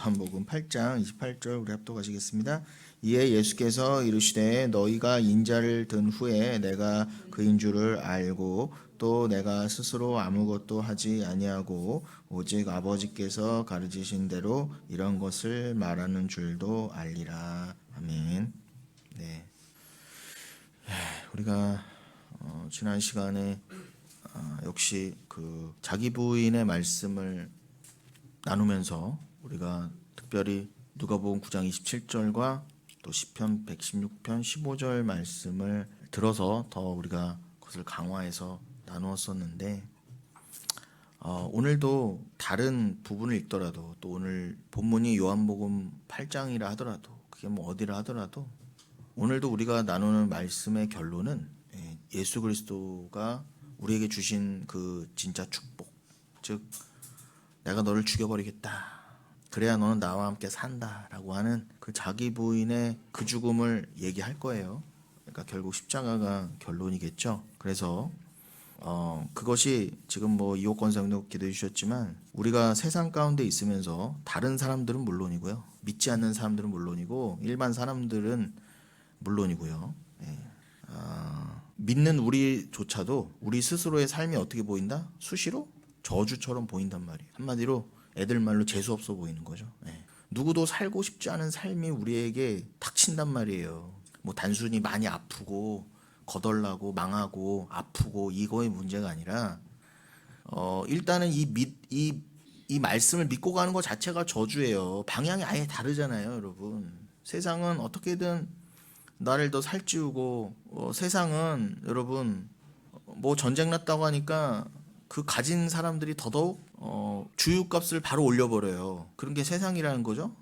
요한복음 8장 28절 우리 합독하시겠습니다. 이에 예수께서 이르시되 너희가 인자를 든 후에 내가 그인 줄을 알고 또 내가 스스로 아무것도 하지 아니하고 오직 아버지께서 가르치신 대로 이런 것을 말하는 줄도 알리라. 아멘. 네. 우리가 지난 시간에 역시 그 자기 부인의 말씀을 나누면서 우리가 특별히 누가복음 9장 27절과 또 시편 116편 15절 말씀을 들어서 더 우리가 그것을 강화해서 나누었었는데 오늘도 다른 부분을 읽더라도 또 오늘 본문이 요한복음 8장이라 하더라도 그게 뭐 어디라 하더라도 오늘도 우리가 나누는 말씀의 결론은 예수 그리스도가 우리에게 주신 그 진짜 축복, 즉 내가 너를 죽여버리겠다, 그래야 너는 나와 함께 산다라고 하는 그 자기 부인의 그 죽음을 얘기할 거예요. 그러니까 결국 십자가가 결론이겠죠. 그래서 그것이 지금 뭐 이호 권사님도 기도해 주셨지만 우리가 세상 가운데 있으면서 다른 사람들은 물론이고요, 믿지 않는 사람들은 물론이고 일반 사람들은 물론이고요, 믿는 우리조차도 우리 스스로의 삶이 어떻게 보인다? 수시로 저주처럼 보인단 말이에요. 한마디로 애들 말로 재수 없어 보이는 거죠. 누구도 살고 싶지 않은 삶이 우리에게 닥친단 말이에요. 뭐 단순히 많이 아프고 거덜나고 망하고 아프고 이거의 문제가 아니라 일단은 이 말씀을 믿고 가는 것 자체가 저주예요. 방향이 아예 다르잖아요, 여러분. 세상은 어떻게든 나를 더 살찌우고 세상은 여러분 뭐 전쟁 났다고 하니까 그 가진 사람들이 더더욱 주유값을 바로 올려버려요. 그런 게 세상이라는 거죠.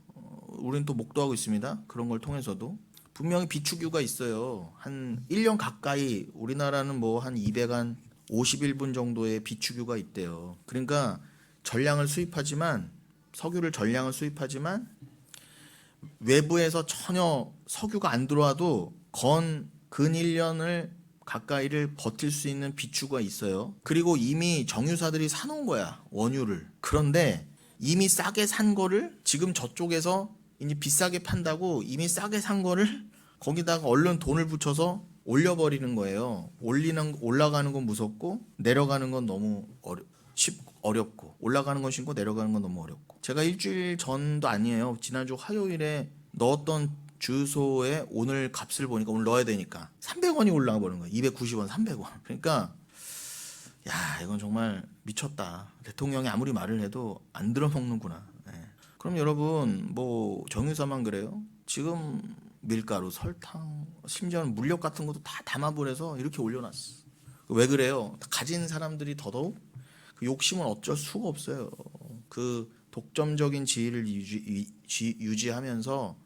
우리는 또 목도하고 있습니다. 그런 걸 통해서도 분명히 비축유가 있어요. 한 1년 가까이 우리나라는 뭐 한 251분 정도의 비축유가 있대요. 그러니까 석유를 전량을 수입하지만 외부에서 전혀 석유가 안 들어와도 근 1년을 가까이를 버틸 수 있는 비축유가 있어요. 그리고 이미 정유사들이 사놓은 거야, 원유를. 그런데 이미 싸게 산 거를 지금 저쪽에서 이제 비싸게 판다고 이미 싸게 산 거를 거기다가 얼른 돈을 붙여서 올려버리는 거예요. 올라가는 건 무섭고 내려가는 건 너무 어렵고, 올라가는 건 쉽고 내려가는 건 너무 어렵고. 제가 일주일 전도 아니에요, 지난주 화요일에 넣었던 주유소에 오늘 값을 보니까 오늘 넣어야 되니까 300원이 올라가 버린 거예요. 290원, 300원. 그러니까 야, 이건 정말 미쳤다. 대통령이 아무리 말을 해도 안 들어먹는구나. 그럼 여러분 뭐 정유사만 그래요? 지금 밀가루, 설탕, 심지어는 물력 같은 것도 다 담아버려서 이렇게 올려놨어. 왜 그래요? 가진 사람들이 더더욱 그 욕심은 어쩔 수가 없어요. 그 독점적인 지위를 유지하면서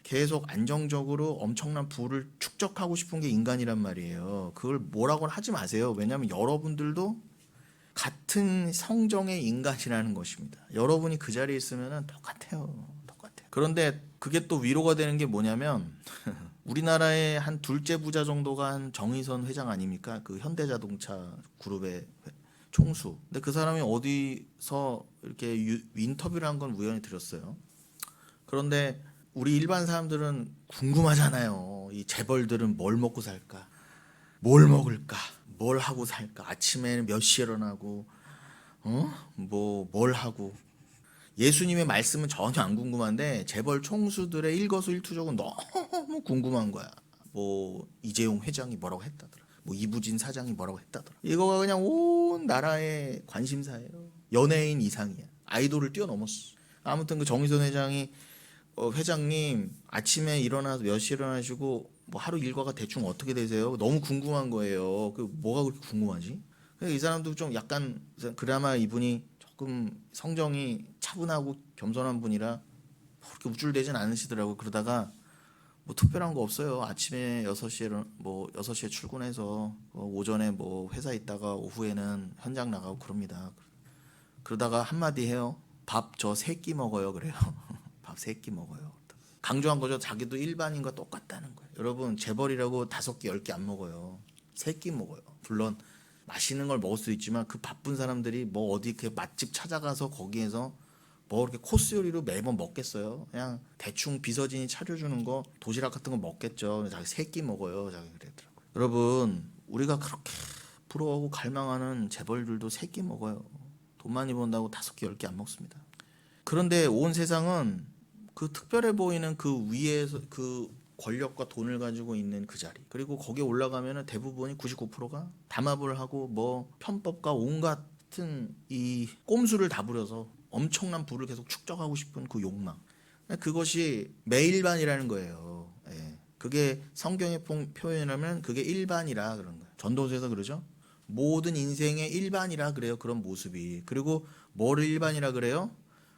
계속 안정적으로 엄청난 부를 축적하고 싶은 게 인간이란 말이에요. 그걸 뭐라고는 하지 마세요. 왜냐하면 여러분들도 같은 성정의 인간이라는 것입니다. 여러분이 그 자리에 있으면 똑같아요. 그런데 그게 또 위로가 되는 게 뭐냐면 우리나라의 한 둘째 부자 정도가 한 정의선 회장 아닙니까? 그 현대자동차 그룹의 총수. 근데 그 사람이 어디서 이렇게 인터뷰를 한 건 우연히 들었어요. 그런데 우리 일반 사람들은 궁금하잖아요. 이 재벌들은 뭘 먹고 살까? 뭘 먹을까? 뭘 하고 살까? 아침에는 몇 시에 일어나고 뭘 하고. 예수님의 말씀은 전혀 안 궁금한데 재벌 총수들의 일거수일투족은 너무 궁금한 거야. 뭐 이재용 회장이 뭐라고 했다더라, 뭐 이부진 사장이 뭐라고 했다더라. 이거가 그냥 온 나라의 관심사예요. 연예인 이상이야. 아이돌을 뛰어넘었어. 아무튼 그 정의선 회장이 회장님 아침에 일어나서 몇 시에 일어나시고 뭐 하루 일과가 대충 어떻게 되세요? 너무 궁금한 거예요. 그 뭐가 그렇게 궁금하지? 이 사람도 좀 약간, 그나마 이분이 조금 성정이 차분하고 겸손한 분이라 그렇게 우쭐대진 않으시더라고. 그러다가 뭐 특별한 거 없어요. 아침에 6시에 출근해서 오전에 뭐 회사 있다가 오후에는 현장 나가고 그럽니다. 그러다가 한마디 해요. 밥 저 3끼 먹어요. 그래요. 밥 3끼 먹어요. 강조한 거죠. 자기도 일반인과 똑같다는 거예요. 여러분 재벌이라고 5끼 10끼 안 먹어요. 3끼 먹어요. 물론 맛있는 걸 먹을 수 있지만 그 바쁜 사람들이 뭐 어디 그 맛집 찾아가서 거기에서 뭐 이렇게 코스 요리로 매번 먹겠어요? 그냥 대충 비서진이 차려주는 거 도시락 같은 거 먹겠죠. 자기 세 끼 먹어요. 자기 그랬더라고요. 여러분 우리가 그렇게 부러워하고 갈망하는 재벌들도 세 끼 먹어요. 돈 많이 번다고 5끼 10끼 안 먹습니다. 그런데 온 세상은 그 특별해 보이는 그 위에서 그 권력과 돈을 가지고 있는 그 자리, 그리고 거기에 올라가면은 대부분이 99%가 담합을 하고 뭐 편법과 온갖 같은 이 꼼수를 다 부려서 엄청난 부를 계속 축적하고 싶은 그 욕망, 그것이 매일반이라는 거예요. 예. 그게 성경의 표현하면 그게 일반이라 그런 거예요. 전도서에서 그러죠. 모든 인생의 일반이라 그래요. 그런 모습이. 그리고 뭐를 일반이라 그래요?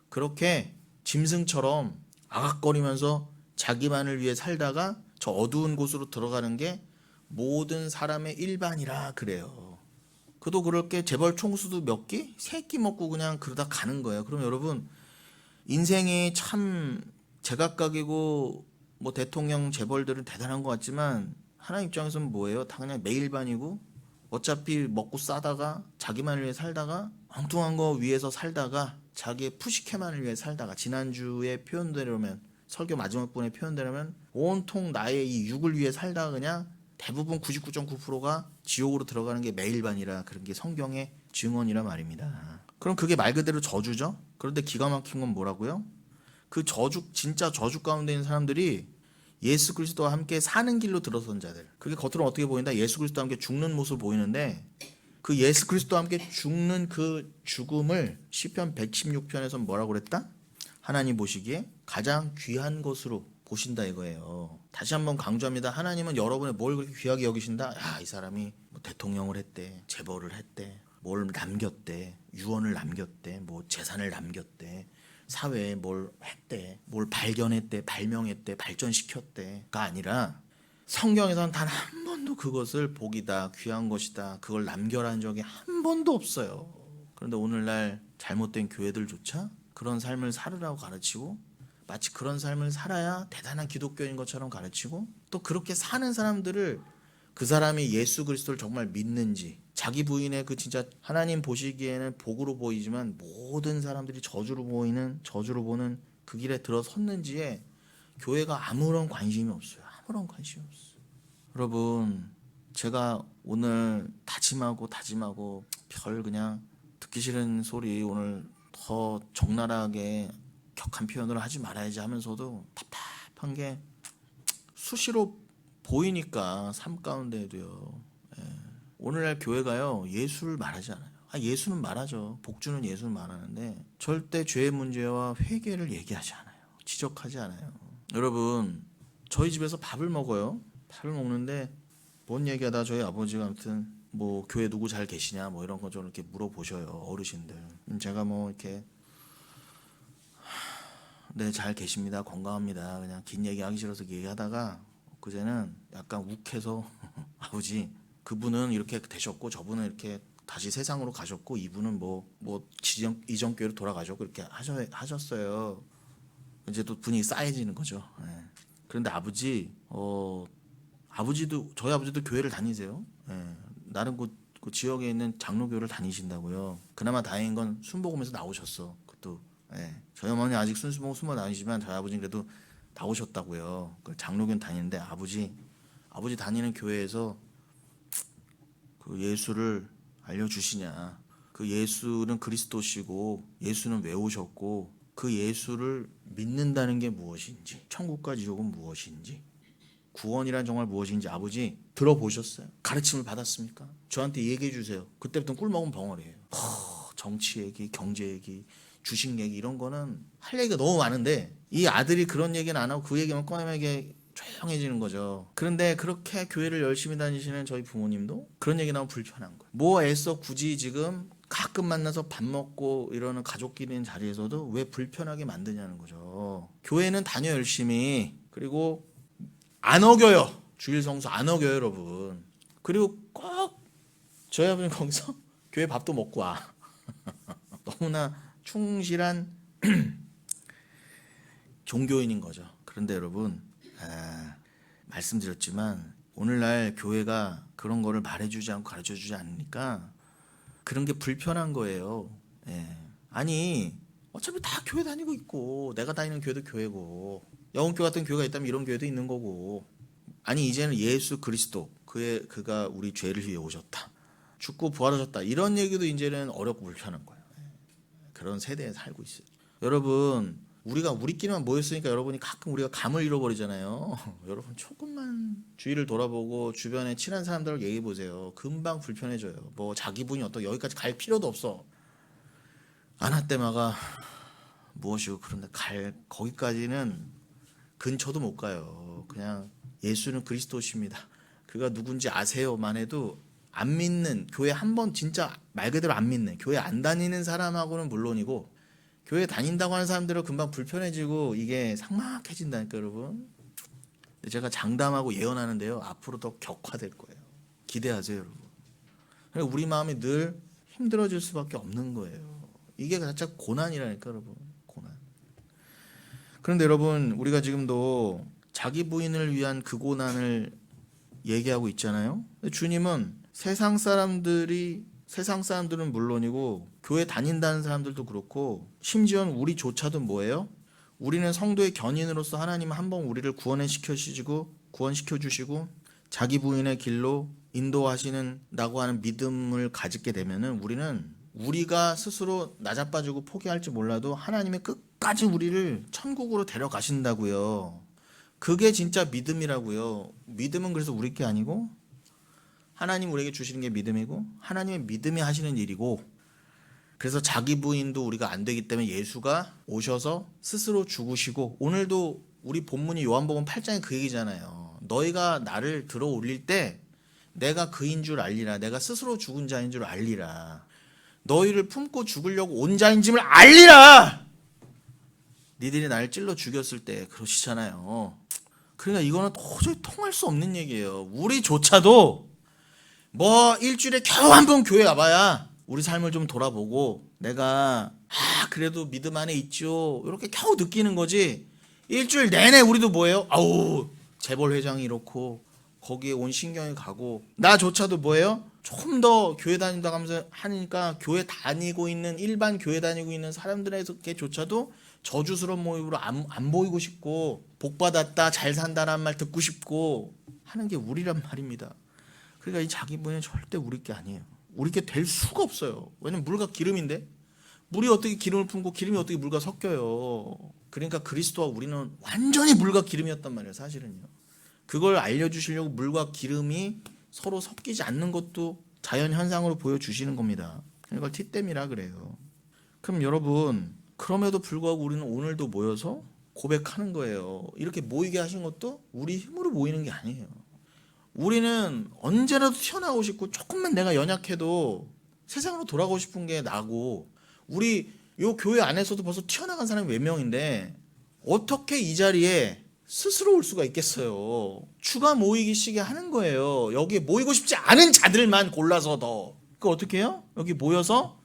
그렇게 짐승처럼 아각거리면서 자기만을 위해 살다가 저 어두운 곳으로 들어가는 게 모든 사람의 일반이라 그래요. 그도 그렇게 재벌 총수도 몇 끼? 3끼 먹고 그냥 그러다 가는 거예요. 그럼 여러분 인생이 참 제각각이고 뭐 대통령 재벌들은 대단한 것 같지만 하나님 입장에서는 뭐예요? 다 그냥 매일반이고 어차피 먹고 싸다가 자기만을 위해 살다가 엉뚱한 거 위해서 살다가 자기의 푸시케만을 위해 살다가, 지난주의 표현대로면 설교 마지막 분의 표현대로면 온통 나의 이 육을 위해 살다가 그냥 대부분 99.9%가 지옥으로 들어가는 게 매일반이라, 그런 게 성경의 증언이라 말입니다. 그럼 그게 말 그대로 저주죠. 그런데 기가 막힌 건 뭐라고요? 그 저주, 진짜 저주 가운데 있는 사람들이 예수 그리스도와 함께 사는 길로 들어선 자들, 그게 겉으로 어떻게 보인다? 예수 그리스도와 함께 죽는 모습 보이는데 그 예수 그리스도와 함께 죽는 그 죽음을 시편 116편에서 뭐라고 그랬다? 하나님 보시기에 가장 귀한 것으로 보신다 이거예요. 다시 한번 강조합니다. 하나님은 여러분의 뭘 그렇게 귀하게 여기신다? 야, 이 사람이 뭐 대통령을 했대, 재벌을 했대, 뭘 남겼대, 유언을 남겼대, 뭐 재산을 남겼대, 사회에 뭘 했대, 뭘 발견했대, 발명했대, 발전시켰대가 아니라 성경에서는 단 한 번도 그것을 복이다, 귀한 것이다, 그걸 남겨라는 적이 한 번도 없어요. 그런데 오늘날 잘못된 교회들조차 그런 삶을 살으라고 가르치고, 마치 그런 삶을 살아야 대단한 기독교인 것처럼 가르치고, 또 그렇게 사는 사람들을, 그 사람이 예수 그리스도를 정말 믿는지, 자기 부인의 그 진짜 하나님 보시기에는 복으로 보이지만 모든 사람들이 저주로 보이는, 저주로 보는 그 길에 들어섰는지에 교회가 아무런 관심이 없어요. 아무런 관심이 없어요. 여러분, 제가 오늘 다짐하고 별 그냥 듣기 싫은 소리, 오늘 더 적나라하게 격한 표현을 하지 말아야지 하면서도 답답한 게 수시로 보이니까, 삶 가운데에도요. 예. 오늘날 교회가요, 예수를 말하지 않아요. 예수는 말하죠. 복주는 예수는 말하는데 절대 죄의 문제와 회개를 얘기하지 않아요. 지적하지 않아요. 여러분, 저희 집에서 밥을 먹어요. 밥을 먹는데 뭔 얘기하다 저희 아버지가 아무튼 뭐 교회 누구 잘 계시냐 뭐 이런 거 좀 이렇게 물어보셔요. 어르신들. 제가 뭐 이렇게 네, 잘 계십니다, 건강합니다, 그냥 긴 얘기 하기 싫어서 얘기하다가 그제는 약간 욱해서 아버지, 그분은 이렇게 되셨고 저분은 이렇게 다시 세상으로 가셨고 이분은 뭐 이전 교회로 돌아가셨고 이렇게 하셨어요. 이제 또 분위기 싸해지는 거죠. 예. 그런데 아버지도 저희 아버지도 교회를 다니세요. 예. 나름 그 지역에 있는 장로교를 다니신다고요. 그나마 다행인 건 순복음에서 나오셨어. 그것도. 예. 저희 어머니 아직 순수봉 숨어 다니시지만 저희 아버지는 그래도 나오셨다고요. 그 장로교는 다니는데 아버지 다니는 교회에서 그 예수를 알려주시냐, 그 예수는 그리스도시고 예수는 왜 오셨고 그 예수를 믿는다는 게 무엇인지, 천국과 지옥은 무엇인지, 구원이란 정말 무엇인지 아버지 들어보셨어요? 가르침을 받았습니까? 저한테 얘기해 주세요. 그때부터 꿀 먹은 벙어리예요. 정치 얘기, 경제 얘기, 주식 얘기, 이런 거는 할 얘기가 너무 많은데 이 아들이 그런 얘기는 안 하고 그 얘기만 꺼내면 이게 조용해지는 거죠. 그런데 그렇게 교회를 열심히 다니시는 저희 부모님도 그런 얘기 나오면 불편한 거예요. 뭐 애써 굳이 지금 가끔 만나서 밥 먹고 이러는 가족끼리 있는 자리에서도 왜 불편하게 만드냐는 거죠. 교회는 다녀 열심히. 그리고 안 어겨요. 주일 성수 안 어겨요, 여러분. 그리고 꼭 저희 아버지는 거기서 교회 밥도 먹고 와. 너무나 충실한 종교인인 거죠. 그런데 여러분, 말씀드렸지만 오늘날 교회가 그런 거를 말해주지 않고 가르쳐주지 않으니까 그런 게 불편한 거예요. 예. 아니 어차피 다 교회 다니고 있고, 내가 다니는 교회도 교회고, 영혼교 같은 교회가 있다면 이런 교회도 있는 거고. 아니 이제는 예수 그리스도 그가 우리 죄를 위해 오셨다, 죽고 부활하셨다, 이런 얘기도 이제는 어렵고 불편한 거예요. 그런 세대에 살고 있어요. 여러분, 우리가 우리끼리만 모였으니까 여러분이 가끔 우리가 감을 잃어버리잖아요. 여러분 조금만 주위를 돌아보고 주변에 친한 사람들을 얘기해 보세요. 금방 불편해져요. 뭐 자기 분이 어떻게 여기까지 갈 필요도 없어. 아나떼마가 무엇이고 그런데 거기까지는 근처도 못 가요. 그냥 예수는 그리스도십니다, 그가 누군지 아세요만 해도 안 믿는, 교회 한 번 진짜 말 그대로 안 믿는, 교회 안 다니는 사람하고는 물론이고 교회 다닌다고 하는 사람들은 금방 불편해지고 이게 삭막해진다니까 여러분. 근데 제가 장담하고 예언하는데요, 앞으로 더 격화될 거예요. 기대하세요 여러분. 그러니까 우리 마음이 늘 힘들어질 수밖에 없는 거예요. 이게 진짜 고난이라니까 여러분, 고난. 그런데 여러분, 우리가 지금도 자기 부인을 위한 그 고난을 얘기하고 있잖아요. 주님은 세상 사람들은 물론이고 교회 다닌다는 사람들도 그렇고 심지어는 우리조차도 뭐예요? 우리는 성도의 견인으로서 하나님은 한번 우리를 구원시켜 주시고 자기 부인의 길로 인도하시는다고 하는 믿음을 가지게 되면은 우리가 스스로 나자빠지고 포기할지 몰라도 하나님이 끝까지 우리를 천국으로 데려가신다고요. 그게 진짜 믿음이라고요. 믿음은 그래서 우리 게 아니고 하나님 우리에게 주시는 게 믿음이고 하나님의 믿음이 하시는 일이고, 그래서 자기 부인도 우리가 안 되기 때문에 예수가 오셔서 스스로 죽으시고, 오늘도 우리 본문이 요한복음 8장에 그 얘기잖아요. 너희가 나를 들어 올릴 때 내가 그인 줄 알리라, 내가 스스로 죽은 자인 줄 알리라, 너희를 품고 죽으려고 온 자인짐을 알리라. 니들이 나를 찔러 죽였을 때 그러시잖아요. 그러니까 이거는 도저히 통할 수 없는 얘기예요. 우리조차도 뭐 일주일에 겨우 한 번 교회 와봐야 우리 삶을 좀 돌아보고 내가 그래도 믿음 안에 있죠, 이렇게 겨우 느끼는 거지. 일주일 내내 우리도 뭐예요? 아우 재벌 회장이 이렇고 거기에 온 신경이 가고, 나조차도 뭐예요? 조금 더 교회 다닌다고 하면서 하니까 교회 다니고 있는, 일반 교회 다니고 있는 사람들에게조차도 저주스러운 모습으로 안 보이고 싶고, 복받았다 잘 산다라는 말 듣고 싶고 하는 게 우리란 말입니다. 그러니까 이 자기 부인은 절대 우리 게 아니에요. 우리 게 될 수가 없어요. 왜냐면 물과 기름인데, 물이 어떻게 기름을 품고 기름이 어떻게 물과 섞여요. 그러니까 그리스도와 우리는 완전히 물과 기름이었단 말이에요, 사실은요. 그걸 알려주시려고 물과 기름이 서로 섞이지 않는 것도 자연현상으로 보여주시는 겁니다. 이걸 티땜이라 그래요. 그럼 여러분, 그럼에도 불구하고 우리는 오늘도 모여서 고백하는 거예요. 이렇게 모이게 하신 것도 우리 힘으로 모이는 게 아니에요. 우리는 언제라도 튀어나오고 싶고, 조금만 내가 연약해도 세상으로 돌아가고 싶은 게 나고, 우리 요 교회 안에서도 벌써 튀어나간 사람이 몇 명인데 어떻게 이 자리에 스스로 올 수가 있겠어요. 주가 모이기 시게 하는 거예요. 여기에 모이고 싶지 않은 자들만 골라서 그 어떻게 해요? 여기 모여서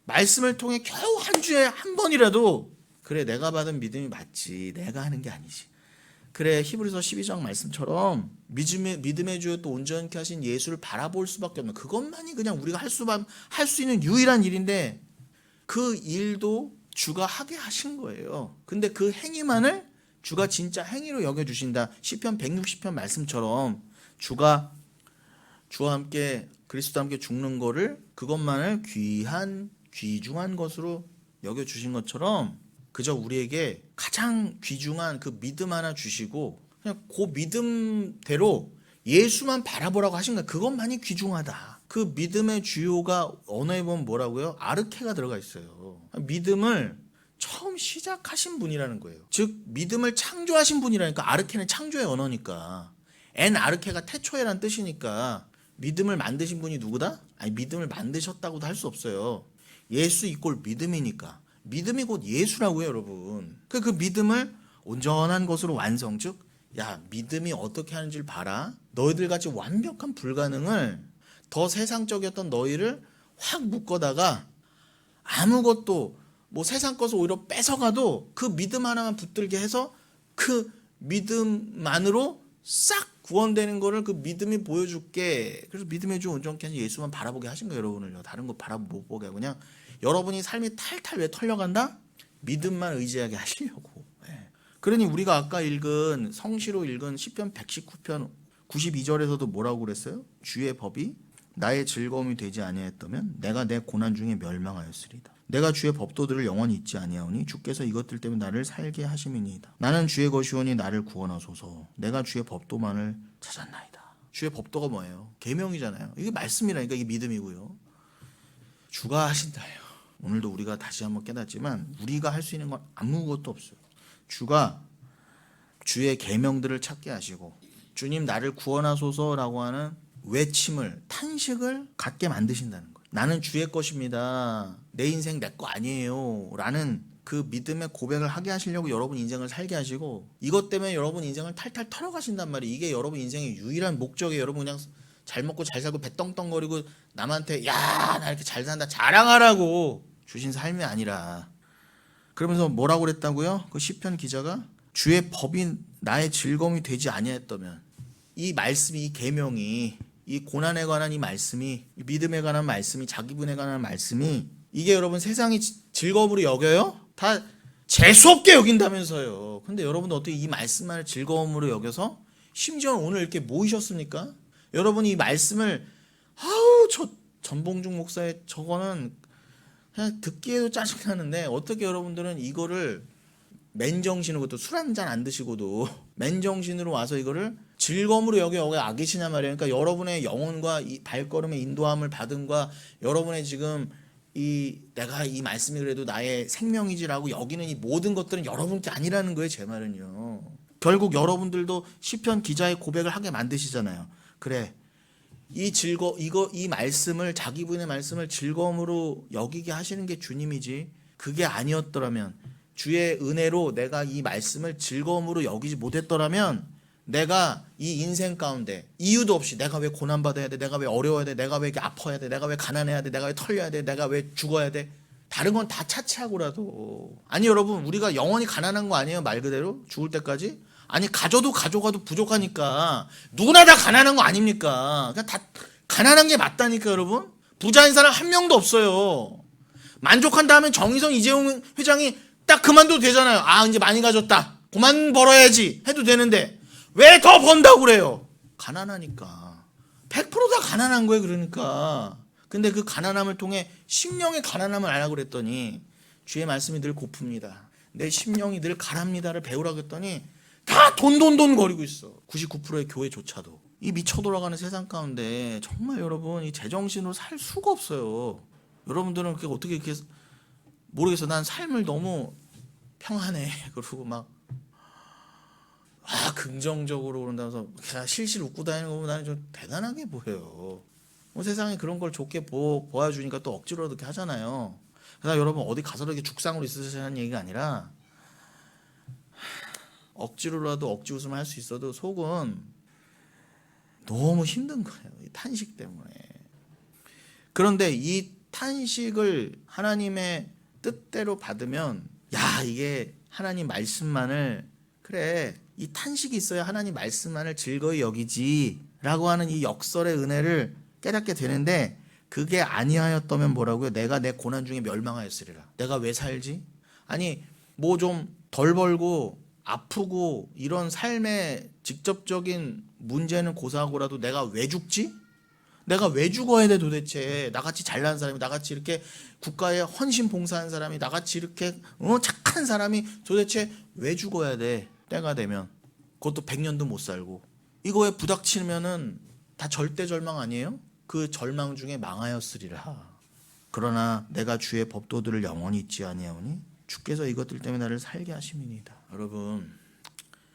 말씀을 통해 겨우 한 주에 한 번이라도, 그래 내가 받은 믿음이 맞지, 내가 하는 게 아니지. 그래 히브리서 12장 말씀처럼 믿음의 주여 또 온전케 하신 예수를 바라볼 수밖에 없는, 그것만이 그냥 우리가 할 수 있는 유일한 일인데, 그 일도 주가 하게 하신 거예요. 근데 그 행위만을 주가 진짜 행위로 여겨주신다. 시편 160편 말씀처럼 주와 함께 그리스도와 함께 죽는 거를, 그것만을 귀중한 것으로 여겨주신 것처럼 그저 우리에게 가장 귀중한 그 믿음 하나 주시고, 그냥 그 믿음대로 예수만 바라보라고 하신 거예요. 그것만이 귀중하다. 그 믿음의 주요가 언어에 보면 뭐라고요? 아르케가 들어가 있어요. 믿음을 처음 시작하신 분이라는 거예요. 즉 믿음을 창조하신 분이라니까. 아르케는 창조의 언어니까, 엔 아르케가 태초에란 뜻이니까 믿음을 만드신 분이 누구다? 아니 믿음을 만드셨다고도 할 수 없어요. 예수 이꼴 믿음이니까. 믿음이 곧 예수라고요 여러분. 그 믿음을 온전한 것으로 완성, 즉 야 믿음이 어떻게 하는지를 봐라. 너희들 같이 완벽한 불가능을, 더 세상적이었던 너희를 확 묶어다가 아무것도 뭐 세상 것을 오히려 뺏어가도 그 믿음 하나만 붙들게 해서 그 믿음만으로 싹 구원되는 거를 그 믿음이 보여줄게. 그래서 믿음의 주 온전케 하신 예수만 바라보게 하신 거예요 여러분을요. 다른 거 못 보게 하고, 그냥 여러분이 삶이 탈탈 왜 털려간다? 믿음만 의지하게 하시려고. 예. 그러니 우리가 아까 읽은 성시로 읽은 시편 119편 92절에서도 뭐라고 그랬어요? 주의 법이 나의 즐거움이 되지 아니하였다면 내가 내 고난 중에 멸망하였으리다. 내가 주의 법도들을 영원히 잊지 아니하오니 주께서 이것들 때문에 나를 살게 하심이니이다. 나는 주의 것이오니 나를 구원하소서. 내가 주의 법도만을 찾았나이다. 주의 법도가 뭐예요? 계명이잖아요. 이게 말씀이라니까. 이게 믿음이고요. 주가 하신다요. 오늘도 우리가 다시 한번 깨닫지만 우리가 할 수 있는 건 아무것도 없어요. 주가 주의 계명들을 찾게 하시고 주님 나를 구원하소서라고 하는 외침을, 탄식을 갖게 만드신다는 거예요. 나는 주의 것입니다. 내 인생 내 거 아니에요 라는 그 믿음의 고백을 하게 하시려고 여러분 인생을 살게 하시고, 이것 때문에 여러분 인생을 탈탈 털어가신단 말이에요. 이게 여러분 인생의 유일한 목적이에요. 여러분 그냥 잘 먹고 잘 살고 배 떵떵거리고 남한테 야 나 이렇게 잘 산다 자랑하라고 주신 삶이 아니라. 그러면서 뭐라고 그랬다고요? 그 시편 기자가 주의 법이 나의 즐거움이 되지 아니하였다면, 이 말씀이, 이 계명이, 이 고난에 관한 이 말씀이, 이 믿음에 관한 말씀이, 자기분에 관한 말씀이, 이게 여러분 세상이 즐거움으로 여겨요? 다 재수없게 여긴다면서요. 근데 여러분 어떻게 이 말씀만을 즐거움으로 여겨서 심지어 오늘 이렇게 모이셨습니까? 여러분이 이 말씀을 아우 저 전봉중 목사의 저거는 그냥 듣기에도 짜증나는데 어떻게 여러분들은 이거를 맨정신으로, 그것도 술 한 잔 안 드시고도 맨정신으로 와서 이거를 즐거움으로 여기 아기시냐 말이에요. 그러니까 여러분의 영혼과 이 발걸음의 인도함을 받은과 여러분의 지금 내가 이 말씀이 그래도 나의 생명이지라고 여기는 이 모든 것들은 여러분께 아니라는 거예요. 제 말은요. 결국 여러분들도 시편 기자의 고백을 하게 만드시잖아요. 그래, 이 말씀을, 자기 분의 말씀을 즐거움으로 여기게 하시는 게 주님이지, 그게 아니었더라면, 주의 은혜로 내가 이 말씀을 즐거움으로 여기지 못했더라면 내가 이 인생 가운데 이유도 없이 내가 왜 고난받아야 돼, 내가 왜 어려워야 돼, 내가 왜 이렇게 아파야 돼, 내가 왜 가난해야 돼, 내가 왜 털려야 돼, 내가 왜 죽어야 돼, 다른 건 다 차치하고라도. 아니 여러분, 우리가 영원히 가난한 거 아니에요? 말 그대로 죽을 때까지? 아니 가져도 가져가도 부족하니까 누구나 다 가난한 거 아닙니까? 그냥 다 가난한 게 맞다니까 여러분. 부자인 사람 한 명도 없어요. 만족한다 하면 정의성 이재용 회장이 딱 그만둬도 되잖아요. 아 이제 많이 가졌다, 그만 벌어야지 해도 되는데 왜 더 번다고 그래요? 가난하니까. 100%다 가난한 거예요. 그러니까. 근데 그 가난함을 통해 심령의 가난함을 알라고 그랬더니 주의 말씀이 늘 고픕니다, 내 심령이 늘 가랍니다를 배우라고 했더니 다 돈 거리고 있어. 99%의 교회조차도. 이 미쳐 돌아가는 세상 가운데 정말 여러분 이 제정신으로 살 수가 없어요. 여러분들은 그게 어떻게 이렇게, 모르겠어. 난 삶을 너무 평안해 그러고 막 긍정적으로 그런다면서 그냥 실실 웃고 다니는 거 보면 나는 좀 대단하게 보여요. 뭐 세상에 그런 걸 좋게 보여주니까 또 억지로 이렇게 하잖아요. 그래서 여러분 어디 가서 이렇게 죽상으로 있으셔야 하는 얘기가 아니라 억지로라도 억지 웃음을 할 수 있어도 속은 너무 힘든 거예요. 이 탄식 때문에. 그런데 이 탄식을 하나님의 뜻대로 받으면, 야 이게 하나님 말씀만을, 그래 이 탄식이 있어야 하나님 말씀만을 즐거이 여기지 라고 하는 이 역설의 은혜를 깨닫게 되는데, 그게 아니하였다면 뭐라고요? 내가 내 고난 중에 멸망하였으리라. 내가 왜 살지? 아니 뭐 좀 덜 벌고 아프고 이런 삶의 직접적인 문제는 고사하고라도 내가 왜 죽지? 내가 왜 죽어야 돼 도대체? 나같이 잘난 사람이, 나같이 이렇게 국가에 헌신 봉사한 사람이, 나같이 이렇게 착한 사람이 도대체 왜 죽어야 돼? 때가 되면 그것도 100년도 못 살고. 이거에 부닥치면은 다 절대 절망 아니에요? 그 절망 중에 망하였으리라. 그러나 내가 주의 법도들을 영원히 잊지 아니하오니 주께서 이것들 때문에 나를 살게 하심이니이다. 여러분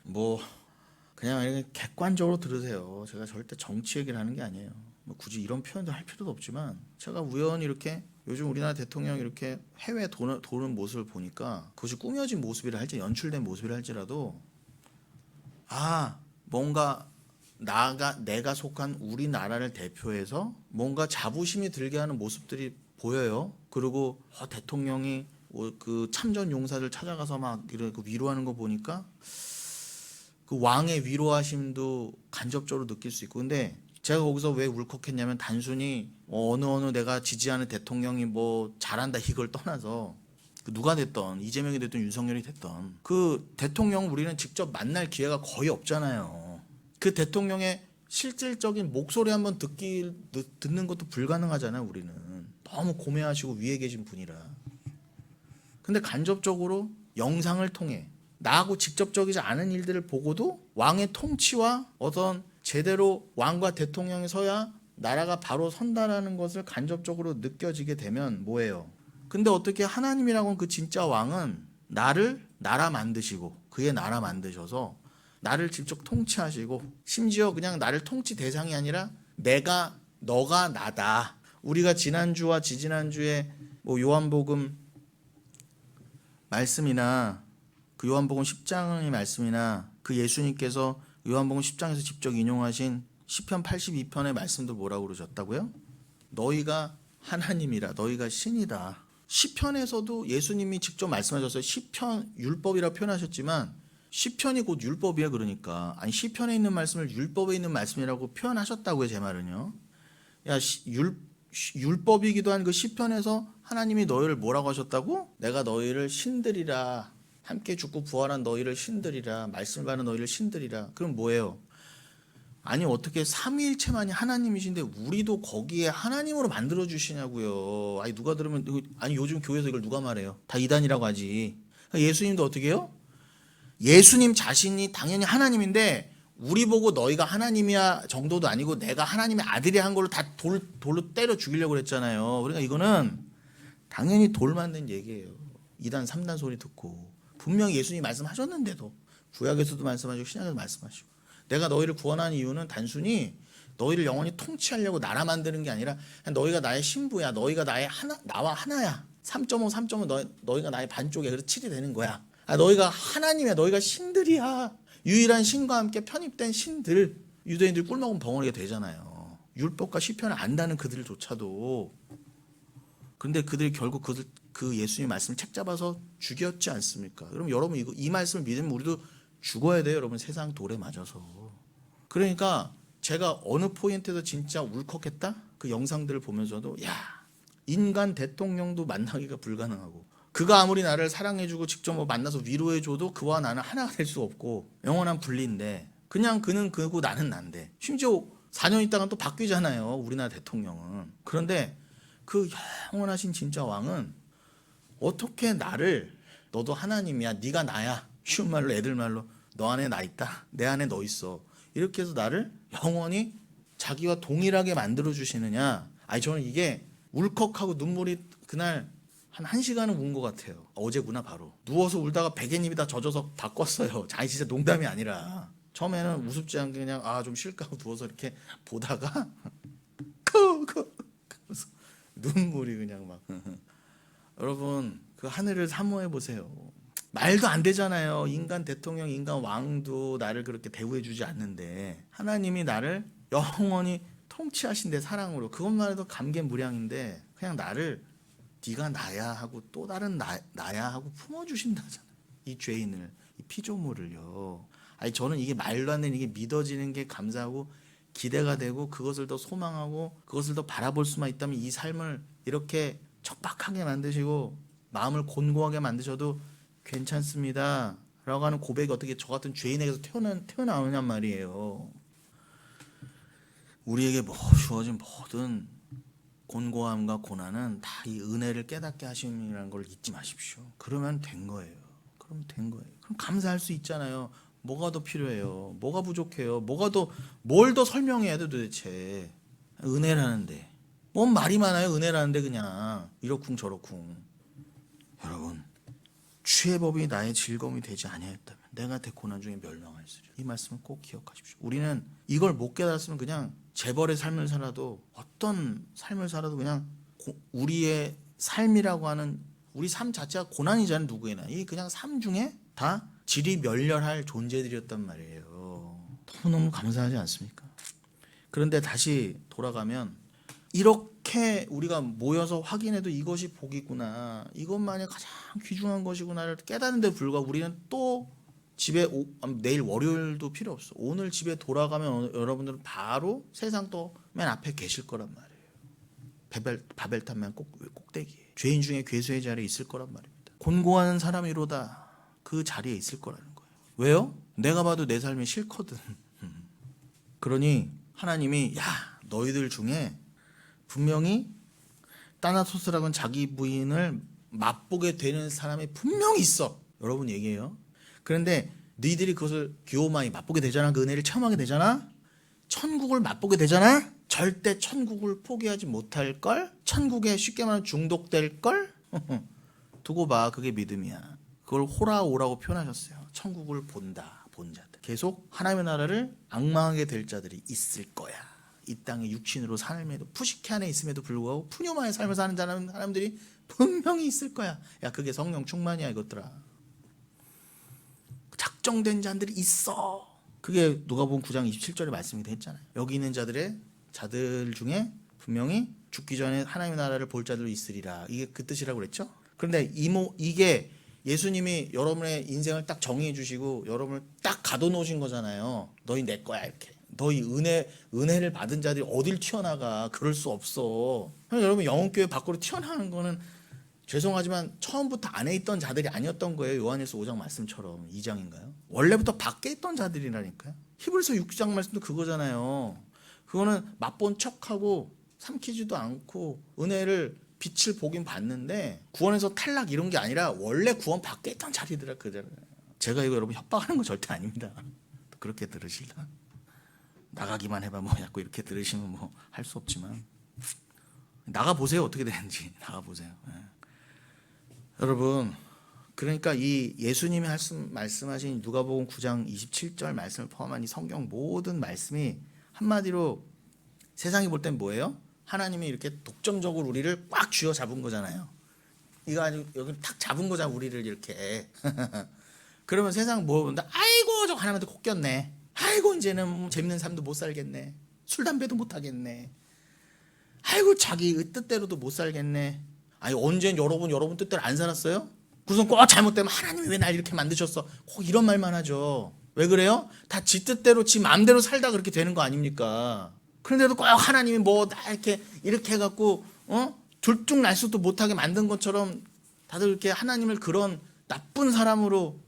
뭐 그냥 이렇게 객관적으로 들으세요. 제가 절대 정치 얘기를 하는 게 아니에요. 뭐 굳이 이런 표현도 할 필요도 없지만, 제가 우연히 이렇게 요즘 우리나라 대통령이 이렇게 해외 도는 모습을 보니까 그것이 꾸며진 모습이라 할지 연출된 모습이라 할지라도 뭔가 내가 속한 우리나라를 대표해서 뭔가 자부심이 들게 하는 모습들이 보여요. 그리고 대통령이 그 참전 용사들 찾아가서 막 이렇게 위로하는 거 보니까 그 왕의 위로하심도 간접적으로 느낄 수 있고. 근데 제가 거기서 왜 울컥했냐면 단순히 어느 내가 지지하는 대통령이 뭐 잘한다 이걸 떠나서 누가 됐던 이재명이 됐던 윤석열이 됐던 그 대통령 우리는 직접 만날 기회가 거의 없잖아요. 그 대통령의 실질적인 목소리 한번 듣는 것도 불가능하잖아요. 우리는 너무 고매하시고 위에 계신 분이라. 근데 간접적으로 영상을 통해 나하고 직접적이지 않은 일들을 보고도 왕의 통치와 어떤 제대로 왕과 대통령이 서야 나라가 바로 선다라는 것을 간접적으로 느껴지게 되면 뭐예요? 근데 어떻게 하나님이라고 하는 그 진짜 왕은 나를 나라 만드시고 그의 나라 만드셔서 나를 직접 통치하시고 심지어 그냥 나를 통치 대상이 아니라 내가 너가 나다. 우리가 지난주와 지지난주에 뭐 요한복음 말씀이나 그 요한복음 10장의 말씀이나 그 예수님께서 요한복음 10장에서 직접 인용하신 시편 82편의 말씀도 뭐라고 그러셨다고요? 너희가 하나님이라 너희가 신이다. 시편에서도 예수님이 직접 말씀하셨어요. 시편 율법이라 표현하셨지만 시편이 곧 율법이야. 그러니까 아니 시편에 있는 말씀을 율법에 있는 말씀이라고 표현하셨다고요. 제 말은요. 야 율법이기도 한 그 시편에서 하나님이 너희를 뭐라고 하셨다고? 내가 너희를 신들이라 함께 죽고 부활한 너희를 신들이라 말씀을 받는 너희를 신들이라. 그럼 뭐예요? 아니 어떻게 삼위일체만이 하나님이신데 우리도 거기에 하나님으로 만들어 주시냐고요. 아니 누가 들으면 아니 요즘 교회에서 이걸 누가 말해요? 다 이단이라고 하지. 예수님도 어떻게 해요? 예수님 자신이 당연히 하나님인데 우리 보고 너희가 하나님이야 정도도 아니고 내가 하나님의 아들이 한 걸로 다 돌로 때려 죽이려고 그랬잖아요. 그러니까 이거는 당연히 돌 만든 얘기예요. 2단 3단 소리 듣고 분명히 예수님이 말씀하셨는데도 구약에서도 말씀하시고 신약에서도 말씀하시고 내가 너희를 구원한 이유는 단순히 너희를 영원히 통치하려고 나라 만드는 게 아니라 너희가 나의 신부야. 너희가 나와 하나야. 3.5, 3.5 너희가 나의 반쪽이야. 그래서 7이 되는 거야. 너희가 하나님이야. 너희가 신들이야. 유일한 신과 함께 편입된 신들. 유대인들이 꿀먹은 벙어리가 되잖아요. 율법과 시편을 안다는 그들조차도. 그런데 그들이 결국 그 예수님의 말씀을 책잡아서 죽였지 않습니까? 그럼 여러분 이 말씀을 믿으면 우리도 죽어야 돼요. 여러분 세상 돌에 맞아서. 그러니까 제가 어느 포인트에서 진짜 울컥했다? 그 영상들을 보면서도 야 인간 대통령도 만나기가 불가능하고 그가 아무리 나를 사랑해주고 직접 뭐 만나서 위로해줘도 그와 나는 하나가 될 수 없고 영원한 분리인데 그냥 그는 그고 나는 난데 심지어 4년 있다가 또 바뀌잖아요. 우리나라 대통령은. 그런데 그 영원하신 진짜 왕은 어떻게 나를 너도 하나님이야. 네가 나야. 쉬운 말로 애들 말로 너 안에 나 있다. 내 안에 너 있어. 이렇게 해서 나를 영원히 자기와 동일하게 만들어 주시느냐. 아니 저는 이게 울컥하고 눈물이 그날 한 1시간은 운 것 같아요. 어제구나 바로. 누워서 울다가 베개님이 다 젖어서 바꿨어요. 아니 진짜 농담이 아니라. 처음에는 우습지 않게 그냥 좀 쉴까 하고 누워서 이렇게 보다가 눈물이 그냥 막. 여러분 그 하늘을 사모해 보세요. 말도 안 되잖아요. 인간 대통령, 인간 왕도 나를 그렇게 대우해 주지 않는데 하나님이 나를 영원히 통치하신대 사랑으로. 그것만 해도 감개무량인데 그냥 나를 네가 나야 하고 또 다른 나야 하고 품어주신다잖아요. 이 죄인을, 이 피조물을요. 아니 저는 이게 말도 안 되는 이게 믿어지는 게 감사하고 기대가 되고 그것을 더 소망하고 그것을 더 바라볼 수만 있다면 이 삶을 이렇게 척박하게 만드시고 마음을 곤고하게 만드셔도 괜찮습니다 라고 하는 고백이 어떻게 저 같은 죄인에게서 튀어나오냔 말이에요. 우리에게 주어진 모든 곤고함과 고난은 다 이 은혜를 깨닫게 하심이라는 걸 잊지 마십시오. 그러면 된 거예요. 그럼 감사할 수 있잖아요. 뭐가 더 필요해요? 뭐가 부족해요? 뭘 더 설명해야 돼 도대체. 은혜라는데 뭔 말이 많아요. 은혜라는데 그냥 이러쿵 저러쿵. 여러분 주의 법이 나의 즐거움이 되지 아니하였다면 내가 대고난 중에 멸망하였으리라. 이 말씀을 꼭 기억하십시오. 우리는 이걸 못 깨달았으면 그냥 재벌의 삶을 살아도 어떤 삶을 살아도 그냥 우리의 삶이라고 하는 우리 삶 자체가 고난이잖아요. 누구에나. 이 그냥 삶 중에 다 질이 멸렬할 존재들이었단 말이에요. 너무너무 감사하지 않습니까? 그런데 다시 돌아가면 이렇게 우리가 모여서 확인해도 이것이 복이구나. 이것만이 가장 귀중한 것이구나를 깨닫는데 불구하고 우리는 또 집에 내일 월요일도 필요 없어. 오늘 집에 돌아가면 여러분들은 바로 세상 또 맨 앞에 계실 거란 말이에요. 바벨탑 맨 꼭대기에. 죄인 중에 괴수의 자리에 있을 거란 말입니다. 곤고한 사람이로다. 그 자리에 있을 거라는 거예요. 왜요? 내가 봐도 내 삶이 싫거든. 그러니 하나님이 야 너희들 중에 분명히 따나토스라고는 자기 부인을 맛보게 되는 사람이 분명히 있어. 여러분 얘기해요. 그런데 너희들이 그것을 기호마이 맛보게 되잖아. 그 은혜를 체험하게 되잖아. 천국을 맛보게 되잖아. 절대 천국을 포기하지 못할 걸. 천국에 쉽게 말하면 중독될 걸. 두고 봐. 그게 믿음이야. 그걸 호라오라고 표현하셨어요. 천국을 본다. 본 자들. 계속 하나님의 나라를 앙망하게 될 자들이 있을 거야. 이 땅에 육신으로 삶에도 푸시케 안에 있음에도 불구하고 푸뇨마의 삶을 사는 사람들이 분명히 있을 거야. 야 그게 성령 충만이야 이것들아. 작정된 자들이 있어. 그게 누가복음 9장 27절에 말씀이 됐잖아요. 여기 있는 자들 중에 분명히 죽기 전에 하나님의 나라를 볼 자들도 있으리라. 이게 그 뜻이라고 그랬죠. 그런데 이게 예수님이 여러분의 인생을 딱 정의해 주시고 여러분을 딱 가둬놓으신 거잖아요. 너희 내 거야 이렇게. 너희 은혜를 받은 자들이 어딜 튀어나가. 그럴 수 없어. 여러분 영혼교회 밖으로 튀어나가는 거는 죄송하지만 처음부터 안에 있던 자들이 아니었던 거예요. 요한일서 5장 말씀처럼. 2장인가요? 원래부터 밖에 있던 자들이라니까요. 히브리서 6장 말씀도 그거잖아요. 그거는 맛본 척하고 삼키지도 않고 은혜를 빛을 보긴 봤는데 구원에서 탈락 이런 게 아니라 원래 구원 밖에 있던 자리더라. 그잖아요. 제가 이거 여러분 협박하는 거 절대 아닙니다. 그렇게 들으실라? 나가기만 해봐 뭐 자꾸 이렇게 들으시면 뭐 할 수 없지만 나가 보세요. 어떻게 되는지 나가 보세요. 네. 여러분 그러니까 이 예수님이 말씀하신 누가복음 9장 27절 말씀을 포함한 이 성경 모든 말씀이 한마디로 세상이 볼 땐 뭐예요? 하나님이 이렇게 독점적으로 우리를 꽉 쥐어 잡은 거잖아요. 이거 아주 여기 탁 잡은 거잖아 우리를 이렇게. 그러면 세상 뭐 본다? 아이고 저 하나님한테 코 꼈네. 아이고 이제는 뭐 재밌는 삶도 못 살겠네. 술 담배도 못 하겠네. 아이고 자기 뜻대로도 못 살겠네. 아니 언젠 여러분 뜻대로 안 살았어요? 그래서 꼭 잘못되면 하나님이 왜 날 이렇게 만드셨어? 꼭 이런 말만 하죠. 왜 그래요? 다 지 뜻대로 지 마음대로 살다 그렇게 되는 거 아닙니까? 그런데도 꼭 하나님이 뭐 나 이렇게 해갖고 들쭉날쭉도 못하게 만든 것처럼 다들 이렇게 하나님을 그런 나쁜 사람으로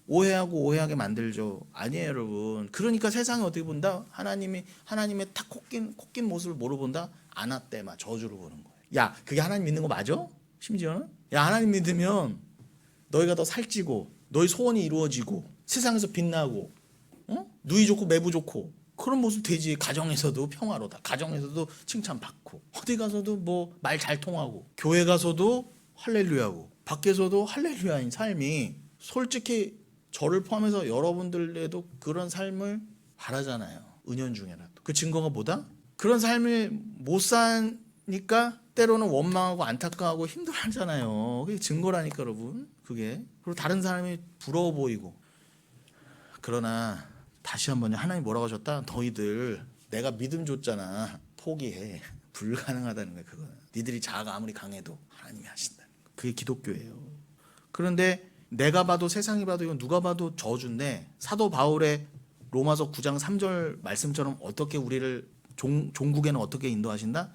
오해하게 만들죠. 아니에요 여러분. 그러니까 세상이 어떻게 본다? 하나님의 탁 콧긴 모습을 뭐로 본다? 아나떼마 저주로 보는 거예요. 야 그게 하나님 믿는 거 맞아? 심지어는 야 하나님 믿으면 너희가 더 살찌고 너희 소원이 이루어지고 세상에서 빛나고 누이 좋고 매부 좋고 그런 모습 되지. 가정에서도 평화로다. 가정에서도 칭찬받고 어디 가서도 뭐 말 잘 통하고 교회 가서도 할렐루야고 밖에서도 할렐루야인 삶이 솔직히 저를 포함해서 여러분들에도 그런 삶을 바라잖아요. 은연중에라도. 그 증거가 뭐다? 그런 삶을 못 사니까 때로는 원망하고 안타까워하고 힘들어하잖아요. 그게 증거라니까 여러분. 그게. 그리고 다른 사람이 부러워 보이고. 그러나 다시 한번요. 하나님 뭐라고 하셨다? 너희들 내가 믿음 줬잖아. 포기해. 불가능하다는 거야. 그거는. 니들이 자아가 아무리 강해도 하나님이 하신다는 거야. 그게 기독교예요. 그런데 내가 봐도 세상이 봐도 이건 누가 봐도 저주인데 사도 바울의 로마서 9장 3절 말씀처럼 어떻게 우리를 종국에는 어떻게 인도하신다?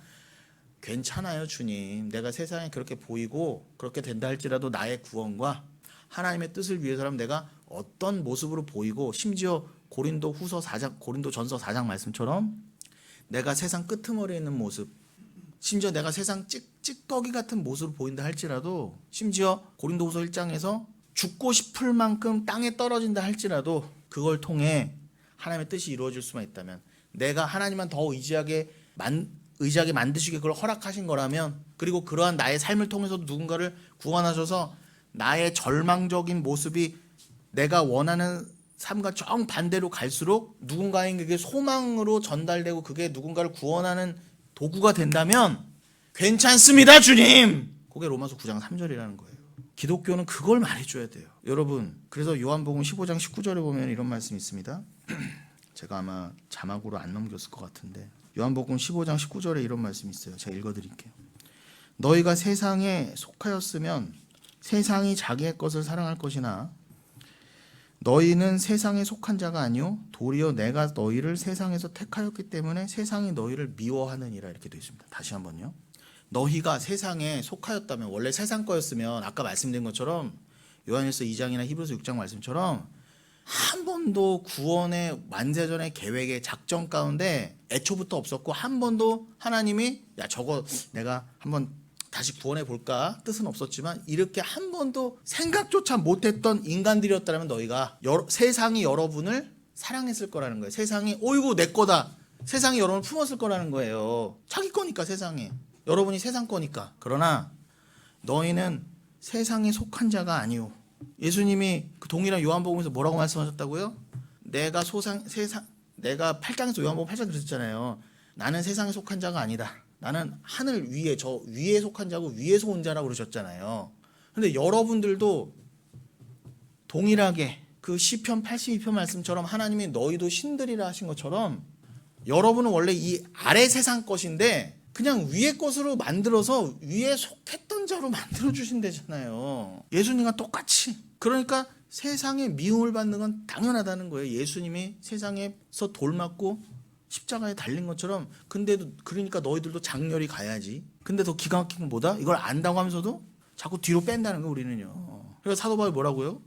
괜찮아요 주님. 내가 세상에 그렇게 보이고 그렇게 된다 할지라도 나의 구원과 하나님의 뜻을 위해서라면 내가 어떤 모습으로 보이고 심지어 고린도전서 4장 말씀처럼 내가 세상 끄트머리에 있는 모습 심지어 내가 세상 찌꺼기 같은 모습으로 보인다 할지라도 심지어 고린도후서 1장에서 죽고 싶을 만큼 땅에 떨어진다 할지라도 그걸 통해 하나님의 뜻이 이루어질 수만 있다면 내가 하나님만 더 의지하게 만드시게 그걸 허락하신 거라면 그리고 그러한 나의 삶을 통해서 누군가를 구원하셔서 나의 절망적인 모습이 내가 원하는 삶과 정반대로 갈수록 누군가에게 소망으로 전달되고 그게 누군가를 구원하는 도구가 된다면 괜찮습니다 주님. 그게 로마서 9장 3절이라는 거예요. 기독교는 그걸 말해줘야 돼요. 여러분 그래서 요한복음 15장 19절에 보면 이런 말씀이 있습니다. 제가 아마 자막으로 안 넘겼을 것 같은데 요한복음 15장 19절에 이런 말씀이 있어요. 제가 읽어드릴게요. 너희가 세상에 속하였으면 세상이 자기의 것을 사랑할 것이나 너희는 세상에 속한 자가 아니요 도리어 내가 너희를 세상에서 택하였기 때문에 세상이 너희를 미워하느니라 이렇게 되어 있습니다. 다시 한번요. 너희가 세상에 속하였다면, 원래 세상 거였으면 아까 말씀드린 것처럼 요한일서 2장이나 히브리서 6장 말씀처럼 한 번도 구원의 만세전의 계획의 작전 가운데 애초부터 없었고, 한 번도 하나님이 야 저거 내가 한번 다시 구원해 볼까 뜻은 없었지만 이렇게 한 번도 생각조차 못했던 인간들이었다면 너희가 세상이 여러분을 사랑했을 거라는 거예요. 세상이 어이구 내 거다, 세상이 여러분을 품었을 거라는 거예요. 자기 거니까, 세상에 여러분이 세상 거니까. 그러나 너희는 세상에 속한 자가 아니오. 예수님이 그 동일한 요한복음에서 뭐라고 말씀하셨다고요? 내가 8장에서 요한복음 8장 그랬잖아요. 나는 세상에 속한 자가 아니다. 나는 하늘 위에, 저 위에 속한 자고 위에서 온 자라고 그러셨잖아요. 근데 여러분들도 동일하게 그 시편 82편 말씀처럼 하나님이 너희도 신들이라 하신 것처럼 여러분은 원래 이 아래 세상 것인데 그냥 위의 것으로 만들어서 위에 속했던 자로 만들어 주신다잖아요. 예수님과 똑같이. 그러니까 세상에 미움을 받는 건 당연하다는 거예요. 예수님이 세상에서 돌 맞고 십자가에 달린 것처럼. 근데도 그러니까 너희들도 장렬히 가야지. 근데 더 기가 막힌 건 뭐다? 이걸 안다고 하면서도 자꾸 뒤로 뺀다는 거, 우리는요. 그래서 사도 바울이 뭐라고요?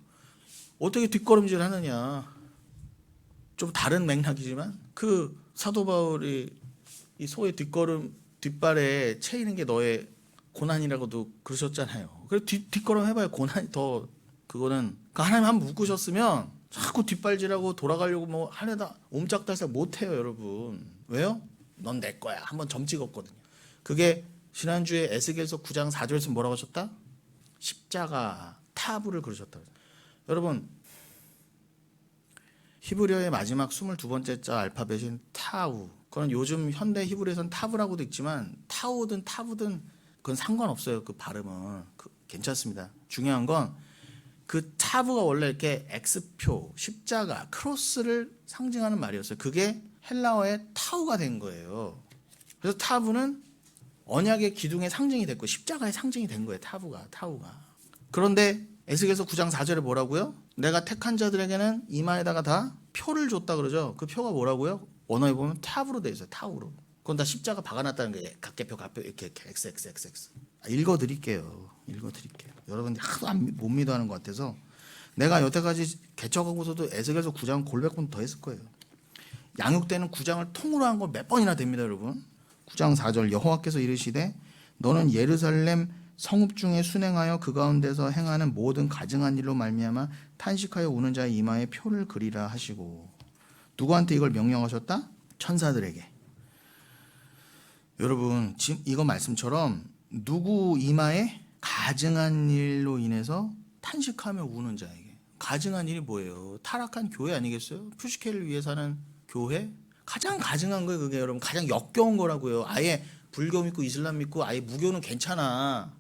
어떻게 뒷걸음질 하느냐. 좀 다른 맥락이지만 그 사도 바울이 이 소의 뒷발에 채이는 게 너의 고난이라고도 그러셨잖아요. 그래 뒷걸음 해봐요. 고난이 더 그거는. 그러니까 하나님 한번 묶으셨으면 자꾸 뒷발질하고 돌아가려고 뭐 하려다 옴짝달싹 못해요, 여러분. 왜요? 넌 내 거야. 한번 점 찍었거든요. 그게 지난주에 에스겔서 9장 4절에서 뭐라고 하셨다? 십자가 타부를 그러셨다. 여러분, 히브리어의 마지막 22번째 자 알파벳인 타우. 그건 요즘 현대 히브리어에서는 타브라고도 있지만 타우든 타부든 그건 상관없어요. 그 발음은 괜찮습니다. 중요한 건 그 타브가 원래 이렇게 X표, 십자가, 크로스를 상징하는 말이었어요. 그게 헬라어의 타우가 된 거예요. 그래서 타브는 언약의 기둥의 상징이 됐고 십자가의 상징이 된 거예요. 타우가. 그런데 에스겔서 9장 4절에 뭐라고요? 내가 택한 자들에게는 이마에다가 다 표를 줬다 그러죠. 그 표가 뭐라고요? 원어에 보면 타브로 되어 있어요. 타우로. 그건 다 십자가 박아놨다는 거예요. 각계표 이렇게 XXXX. 읽어드릴게요. 여러분들이 하도 못 믿어하는 것 같아서 내가 여태까지 개척하고서도 에스겔서 9장 골백번 더 했을 거예요. 양육되는 9장을 통으로 한 거 몇 번이나 됩니다, 여러분. 9장 4절 여호와께서 이르시되 너는 예루살렘 성읍 중에 순행하여 그 가운데서 행하는 모든 가증한 일로 말미암아 탄식하여 우는 자의 이마에 표를 그리라 하시고. 누구한테 이걸 명령하셨다? 천사들에게. 여러분, 지금 이거 말씀처럼 누구 이마에 가증한 일로 인해서 탄식하며 우는 자에게. 가증한 일이 뭐예요? 타락한 교회 아니겠어요? 푸시케를 위해 사는 교회? 가장 가증한 거예요, 그게. 여러분, 가장 역겨운 거라고요. 아예 불교 믿고 이슬람 믿고 아예 무교는 괜찮아.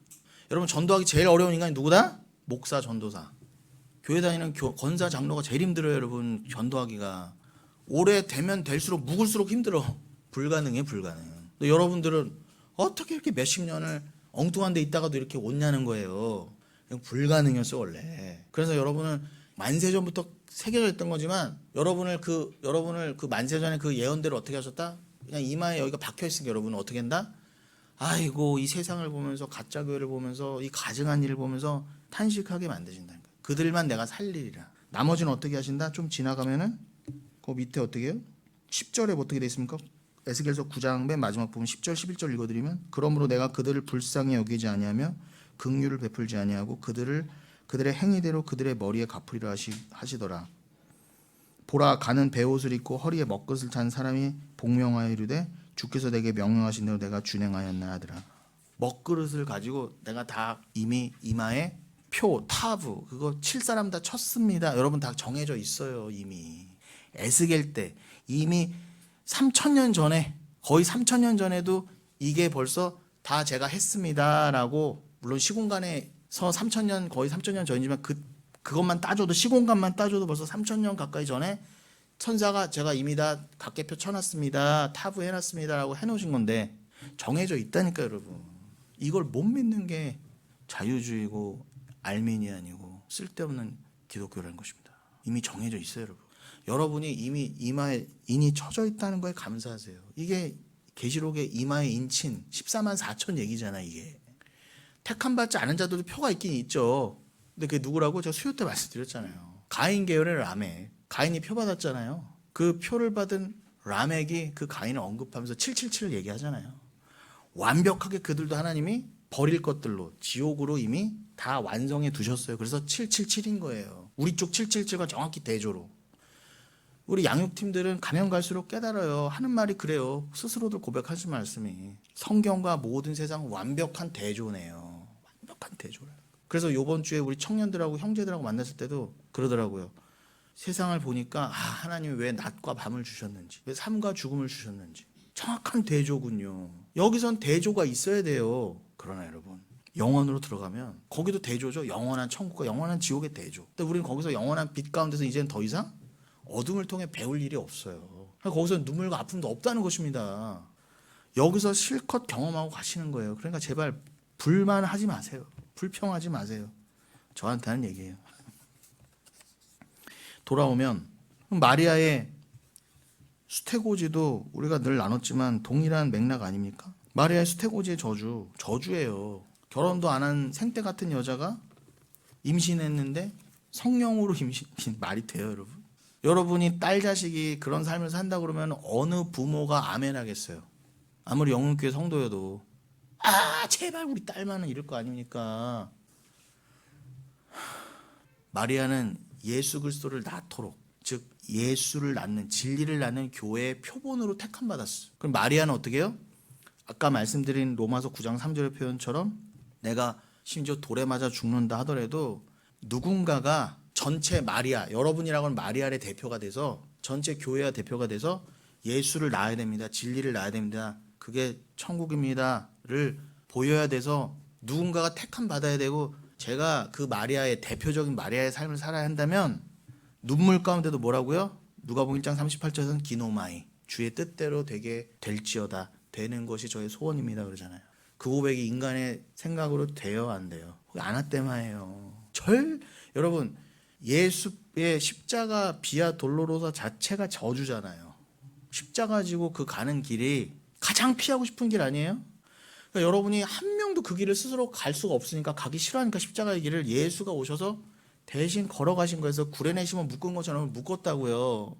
여러분, 전도하기 제일 어려운 인간이 누구다? 목사, 전도사. 교회 다니는 권사, 장로가 제일 힘들어요, 여러분. 전도하기가 오래 되면 될수록 묵을수록 힘들어. 불가능해. 근데 여러분들은 어떻게 이렇게 몇십 년을 엉뚱한 데 있다가도 이렇게 오냐는 거예요. 불가능했어, 원래. 그래서 여러분은 만세전부터 새겨져 있던 거지만 여러분을 그 만세전의 그 예언대로 어떻게 하셨다? 그냥 이마에 여기가 박혀 있으니까 여러분은 어떻게 한다? 아이고, 이 세상을 보면서, 가짜 교회를 보면서, 이 가증한 일을 보면서 탄식하게 만드신다는 거예요. 그들만 내가 살리리라. 나머지는 어떻게 하신다? 좀 지나가면은 그 밑에 어떻게 해요? 10절에 어떻게 돼 있습니까? 에스겔서 9장 맨 마지막 부분 10절 11절 읽어드리면 그러므로 내가 그들을 불쌍히 여기지 아니하며 긍휼을 베풀지 아니하고 그들의 행위대로 그들의 머리에 갚으리라 하시더라. 보라, 가는 베옷을 입고 허리에 먹것을 찬 사람이 복명하여 이르되 주께서 내게 명령하신 대로 내가 준행하였나 하더라. 먹그릇을 가지고 내가 다 이미 이마에 표, 타브 그거 칠 사람 다 쳤습니다. 여러분 다 정해져 있어요. 이미 에스겔 때 이미 3,000년 전에, 거의 3,000년 전에도 이게 벌써 다 제가 했습니다라고. 물론 시공간에서 3,000년, 거의 3,000년 전이지만 그것만 따져도, 시공간만 따져도 벌써 3,000년 가까이 전에 천사가 제가 이미 다 각계표 쳐놨습니다, 타부 해놨습니다라고 해놓으신 건데 정해져 있다니까. 여러분, 이걸 못 믿는 게 자유주의고 알미니안이고 쓸데없는 기독교라는 것입니다. 이미 정해져 있어요, 여러분. 여러분이 이미 이마에 인이 쳐져 있다는 거에 감사하세요. 이게 계시록의 이마에 인친 14만 4천 얘기잖아 이게. 택함 받지 않은 자들도 표가 있긴 있죠. 근데 그게 누구라고? 제가 수요 때 말씀드렸잖아요. 가인 계열의 라멕. 가인이 표 받았잖아요. 그 표를 받은 라멕이 그 가인을 언급하면서 777을 얘기하잖아요. 완벽하게 그들도 하나님이 버릴 것들로 지옥으로 이미 다 완성해 두셨어요. 그래서 777인 거예요. 우리 쪽 777과 정확히 대조로. 우리 양육팀들은 가면 갈수록 깨달아요. 하는 말이 그래요. 스스로도 고백하신 말씀이. 성경과 모든 세상은 완벽한 대조네요. 완벽한 대조를. 그래서 이번 주에 우리 청년들하고 형제들하고 만났을 때도 그러더라고요. 세상을 보니까 하나님이 왜 낮과 밤을 주셨는지, 왜 삶과 죽음을 주셨는지. 정확한 대조군요. 여기선 대조가 있어야 돼요. 그러나 여러분, 영원으로 들어가면 거기도 대조죠. 영원한 천국과 영원한 지옥의 대조. 근데 우리는 거기서 영원한 빛 가운데서 이제는 더 이상 어둠을 통해 배울 일이 없어요. 거기서 눈물과 아픔도 없다는 것입니다. 여기서 실컷 경험하고 가시는 거예요. 그러니까 제발 불만하지 마세요. 불평하지 마세요. 저한테 하는 얘기예요. 돌아오면 마리아의 수태고지도 우리가 늘 나눴지만 동일한 맥락 아닙니까? 마리아의 수태고지의 저주예요. 결혼도 안 한 생떼 같은 여자가 임신했는데 성령으로 임신. 말이 돼요, 여러분? 여러분이 딸 자식이 그런 삶을 산다 그러면 어느 부모가 아멘 하겠어요? 아무리 영흥교회 성도여도 제발 우리 딸만은 이럴 거 아닙니까? 마리아는 예수 그리스도를 낳도록, 즉 예수를 낳는, 진리를 낳는 교회의 표본으로 택함 받았어요. 그럼 마리아는 어떻게 해요? 아까 말씀드린 로마서 9장 3절의 표현처럼 내가 심지어 돌에 맞아 죽는다 하더라도 누군가가 전체 마리아, 여러분이라고는 마리아의 대표가 돼서 전체 교회와 대표가 돼서 예수를 낳아야 됩니다. 진리를 낳아야 됩니다. 그게 천국입니다를 보여야 돼서 누군가가 택함 받아야 되고, 제가 그 마리아의 대표적인 마리아의 삶을 살아야 한다면 눈물 가운데도 뭐라고요? 누가복음 1장 38절에서는 기노마이, 주의 뜻대로 되게 될지어다, 되는 것이 저의 소원입니다 그러잖아요. 그 고백이 인간의 생각으로 돼요 안 돼요? 아나테마예요. 여러분, 예수의 십자가 비아 돌로로사 자체가 저주잖아요. 십자가 지고 그 가는 길이 가장 피하고 싶은 길 아니에요? 그러니까 여러분이 한 명도 그 길을 스스로 갈 수가 없으니까, 가기 싫어하니까 십자가의 길을 예수가 오셔서 대신 걸어가신 거에서 구레네 심은 묶은 것처럼 묶었다고요.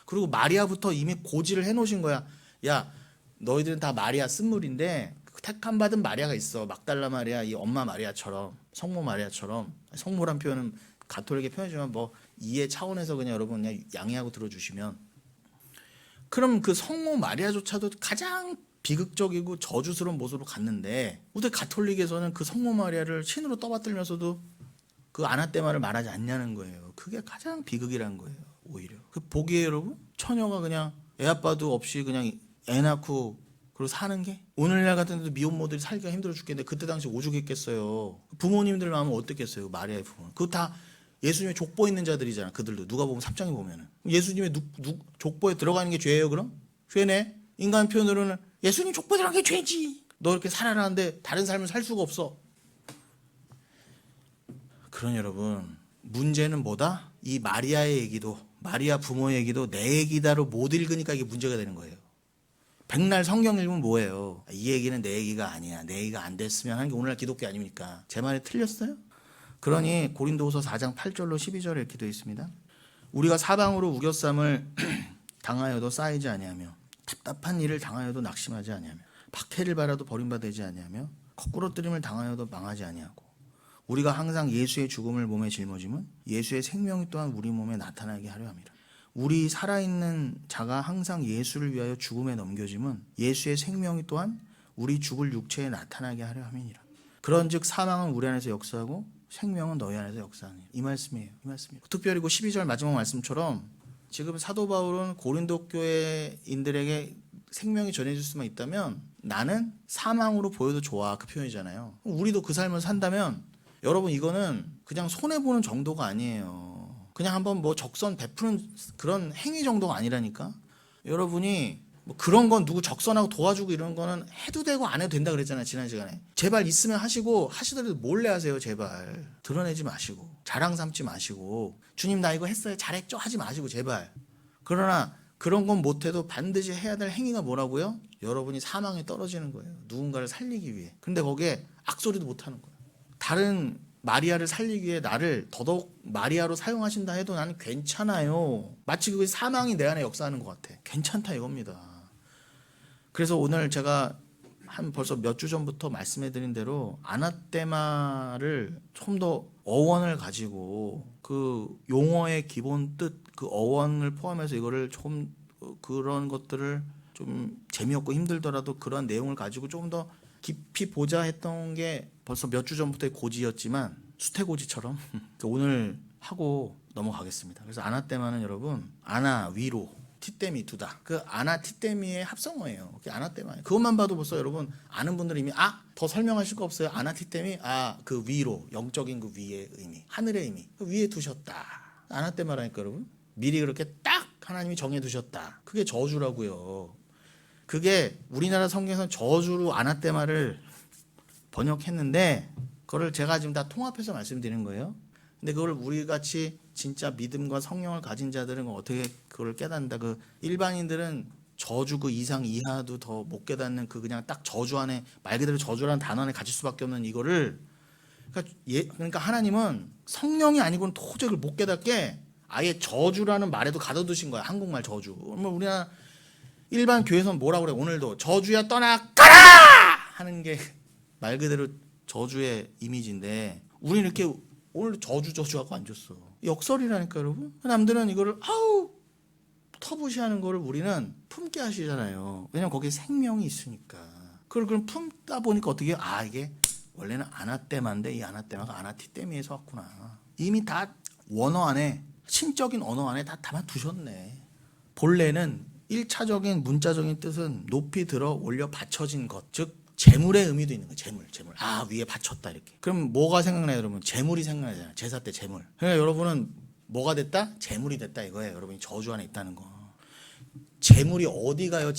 그리고 마리아부터 이미 고지를 해놓으신 거야. 야, 너희들은 다 마리아 쓴물인데 택함 받은 마리아가 있어. 막달라 마리아, 이 엄마 마리아처럼, 성모 마리아처럼. 성모란 표현은 가톨릭의 표현이지만 뭐 이해 차원에서 그냥 여러분 그냥 양해하고 들어주시면, 그럼 그 성모 마리아조차도 가장 비극적이고 저주스러운 모습으로 갔는데, 우리 가톨릭에서는 그 성모 마리아를 신으로 떠받들면서도 그 아나테마를 말하지 않냐는 거예요. 그게 가장 비극이란 거예요. 오히려 그 보기에 여러분, 처녀가 그냥 애 아빠도 없이 그냥 애 낳고 그리고 사는 게, 오늘날 같은 데도 미혼모들이 살기가 힘들어 죽겠는데 그때 당시 오죽했겠어요. 부모님들 마음은 어땠겠어요? 마리아의 부모, 그거 다 예수님의 족보 있는 자들이잖아. 그들도 누가 보면 3장에 보면은 예수님의 족보에 들어가는 게 죄예요? 그럼? 죄네. 인간 표현으로는 예수님 족보에 들어가는 게 죄지. 너 이렇게 살아라는데 다른 삶을 살 수가 없어. 그런 여러분, 문제는 뭐다? 이 마리아의 얘기도, 마리아 부모의 얘기도 내 얘기다로 못 읽으니까 이게 문제가 되는 거예요. 백날 성경 읽으면 뭐예요? 이 얘기는 내 얘기가 아니야, 내 얘기가 안 됐으면 하는 게 오늘날 기독교 아닙니까? 제 말이 틀렸어요? 그러니 고린도후서 4장 8절로 12절에 이렇게 되어 있습니다. 우리가 사방으로 우겨쌈을 당하여도 쌓이지 아니하며 답답한 일을 당하여도 낙심하지 아니하며 박해를 받아도 버림받지 아니하며 거꾸러뜨림을 당하여도 망하지 아니하고, 우리가 항상 예수의 죽음을 몸에 짊어짐은 예수의 생명이 또한 우리 몸에 나타나게 하려 함이라. 우리 살아있는 자가 항상 예수를 위하여 죽음에 넘겨짐은 예수의 생명이 또한 우리 죽을 육체에 나타나게 하려 함이니라. 그런즉 사망은 우리 안에서 역사하고 생명은 너희 안에서 역사하니. 이 말씀이에요. 이 말씀이에요. 특별히 12절 마지막 말씀처럼 지금 사도 바울은 고린도 교회인들에게 생명이 전해질 수만 있다면 나는 사망으로 보여도 좋아, 그 표현이잖아요. 우리도 그 삶을 산다면 여러분, 이거는 그냥 손해보는 정도가 아니에요. 그냥 한번 뭐 적선 베푸는 그런 행위 정도가 아니라니까. 여러분이 뭐 그런 건 누구 적선하고 도와주고 이런 거는 해도 되고 안 해도 된다 그랬잖아요, 지난 시간에. 제발 있으면 하시고, 하시더라도 몰래 하세요. 제발 드러내지 마시고, 자랑 삼지 마시고, 주님 나 이거 했어요, 잘했죠 하지 마시고, 제발. 그러나 그런 건 못해도 반드시 해야 될 행위가 뭐라고요? 여러분이 사망에 떨어지는 거예요. 누군가를 살리기 위해. 근데 거기에 악소리도 못하는 거예요. 다른 마리아를 살리기 위해 나를 더더욱 마리아로 사용하신다 해도 나는 괜찮아요. 마치 그게 사망이 내 안에 역사하는 것 같아. 괜찮다 이겁니다. 그래서 오늘 제가 한 벌써 몇 주 전부터 말씀해드린 대로 아나테마를 좀 더 어원을 가지고 그 용어의 기본 뜻, 그 어원을 포함해서 이거를 좀 그런 것들을 좀 재미없고 힘들더라도 그런 내용을 가지고 조금 더 깊이 보자 했던 게 벌써 몇 주 전부터의 고지였지만 수태고지처럼 오늘 하고 넘어가겠습니다. 그래서 아나테마는 여러분 아나 위로 티떼미 두다. 그 아나 티떼미의 합성어예요. 그게 아나테마예요. 그것만 봐도 벌써 여러분 아는 분들은 이미 더 설명하실 거 없어요. 아나 티떼미 그 위로 영적인 그 위의 의미, 하늘의 의미. 그 위에 두셨다. 아나테마라니까 여러분. 미리 그렇게 딱 하나님이 정해 두셨다. 그게 저주라고요. 그게 우리나라 성경에서는 저주로 아나테마를 번역했는데 그거를 제가 지금 다 통합해서 말씀드리는 거예요. 근데 그걸 우리 같이 진짜 믿음과 성령을 가진 자들은 어떻게 그걸 깨닫는다. 그 일반인들은 저주 그 이상 이하도 더 못 깨닫는 그 그냥 딱 저주 안에 말 그대로 저주라는 단어 안에 갇힐 수밖에 없는 이거를 그러니까 하나님은 성령이 아니고는 도저히 그걸 못 깨닫게 아예 저주라는 말에도 가둬두신 거야. 한국말 저주. 그러면 우리나라 일반 교회에서는 뭐라고 그래? 오늘도 저주야 떠나가라 하는 게 말 그대로 저주의 이미지인데 우리는 이렇게 오늘 저주하고 앉았어. 역설이라니까 여러분. 남들은 이거를 터부시하는 거를 우리는 품게 하시잖아요. 왜냐면 거기에 생명이 있으니까. 그럼 품다 보니까 어떻게 이게 원래는 아나테마인데 이 아나테마가 아나티떼미에서 왔구나. 이미 다 원어 안에 신적인 언어 안에 다 담아두셨네. 본래는 1차적인 문자적인 뜻은 높이 들어 올려 받쳐진 것, 즉 재물의 의미도 있는 거예요. 재물. 위에 받쳤다 이렇게. 그럼 뭐가 생각나요, 여러분? 재물이 생각나잖아요. 제사 때 재물. 그러니까 여러분은 뭐가 됐다? 재물이 됐다 이거예요. 여러분이 저주 안에 있다는 거. 재물이 어디 가요?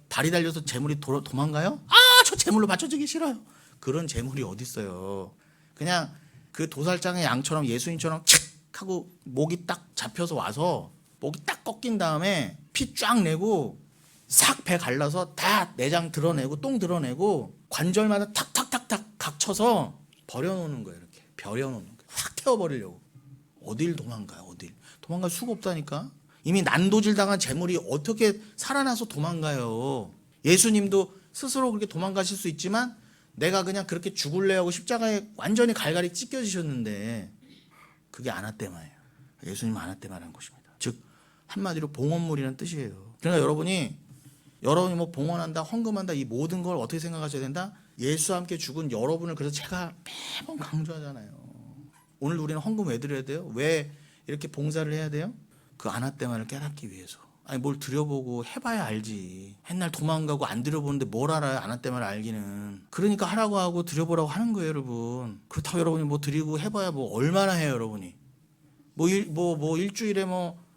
발이 달려서 재물이 도망가요? 저 재물로 받쳐주기 싫어요. 그런 재물이 어디 있어요? 그냥 그 도살장의 양처럼 예수님처럼 칙 하고 목이 딱 잡혀서 와서 목이 딱 꺾인 다음에 피 쫙 내고 싹 배 갈라서 다 내장 드러내고 똥 드러내고 관절마다 탁탁탁탁 각쳐서 버려놓는 거예요. 이렇게 버려놓는 거예요. 확 태워버리려고. 어딜 도망가요? 어딜. 도망갈 수가 없다니까. 이미 난도질 당한 재물이 어떻게 살아나서 도망가요. 예수님도 스스로 그렇게 도망가실 수 있지만 내가 그냥 그렇게 죽을래 하고 십자가에 완전히 갈갈이 찢겨지셨는데 그게 아나테마예요. 예수님 아나테마라는 것입니다. 즉 한마디로 봉헌물이라는 뜻이에요. 그러니까 여러분이 뭐 봉헌한다, 헌금한다 이 모든 걸 어떻게 생각하셔야 된다? 예수와 함께 죽은 여러분을 그래서 제가 매번 강조하잖아요. 오늘 우리는 헌금 왜 드려야 돼요? 왜 이렇게 봉사를 해야 돼요? 그 아나테마를 깨닫기 위해서. 뭘 드려보고 해봐야 알지. 맨날 도망가고 안 드려보는데 뭘 알아요? 아나테마를 알기는. 그러니까 하라고 하고 드려보라고 하는 거예요, 여러분. 그렇다고 여러분이 뭐 드리고 해봐야 뭐 얼마나 해요, 여러분이. 일주일에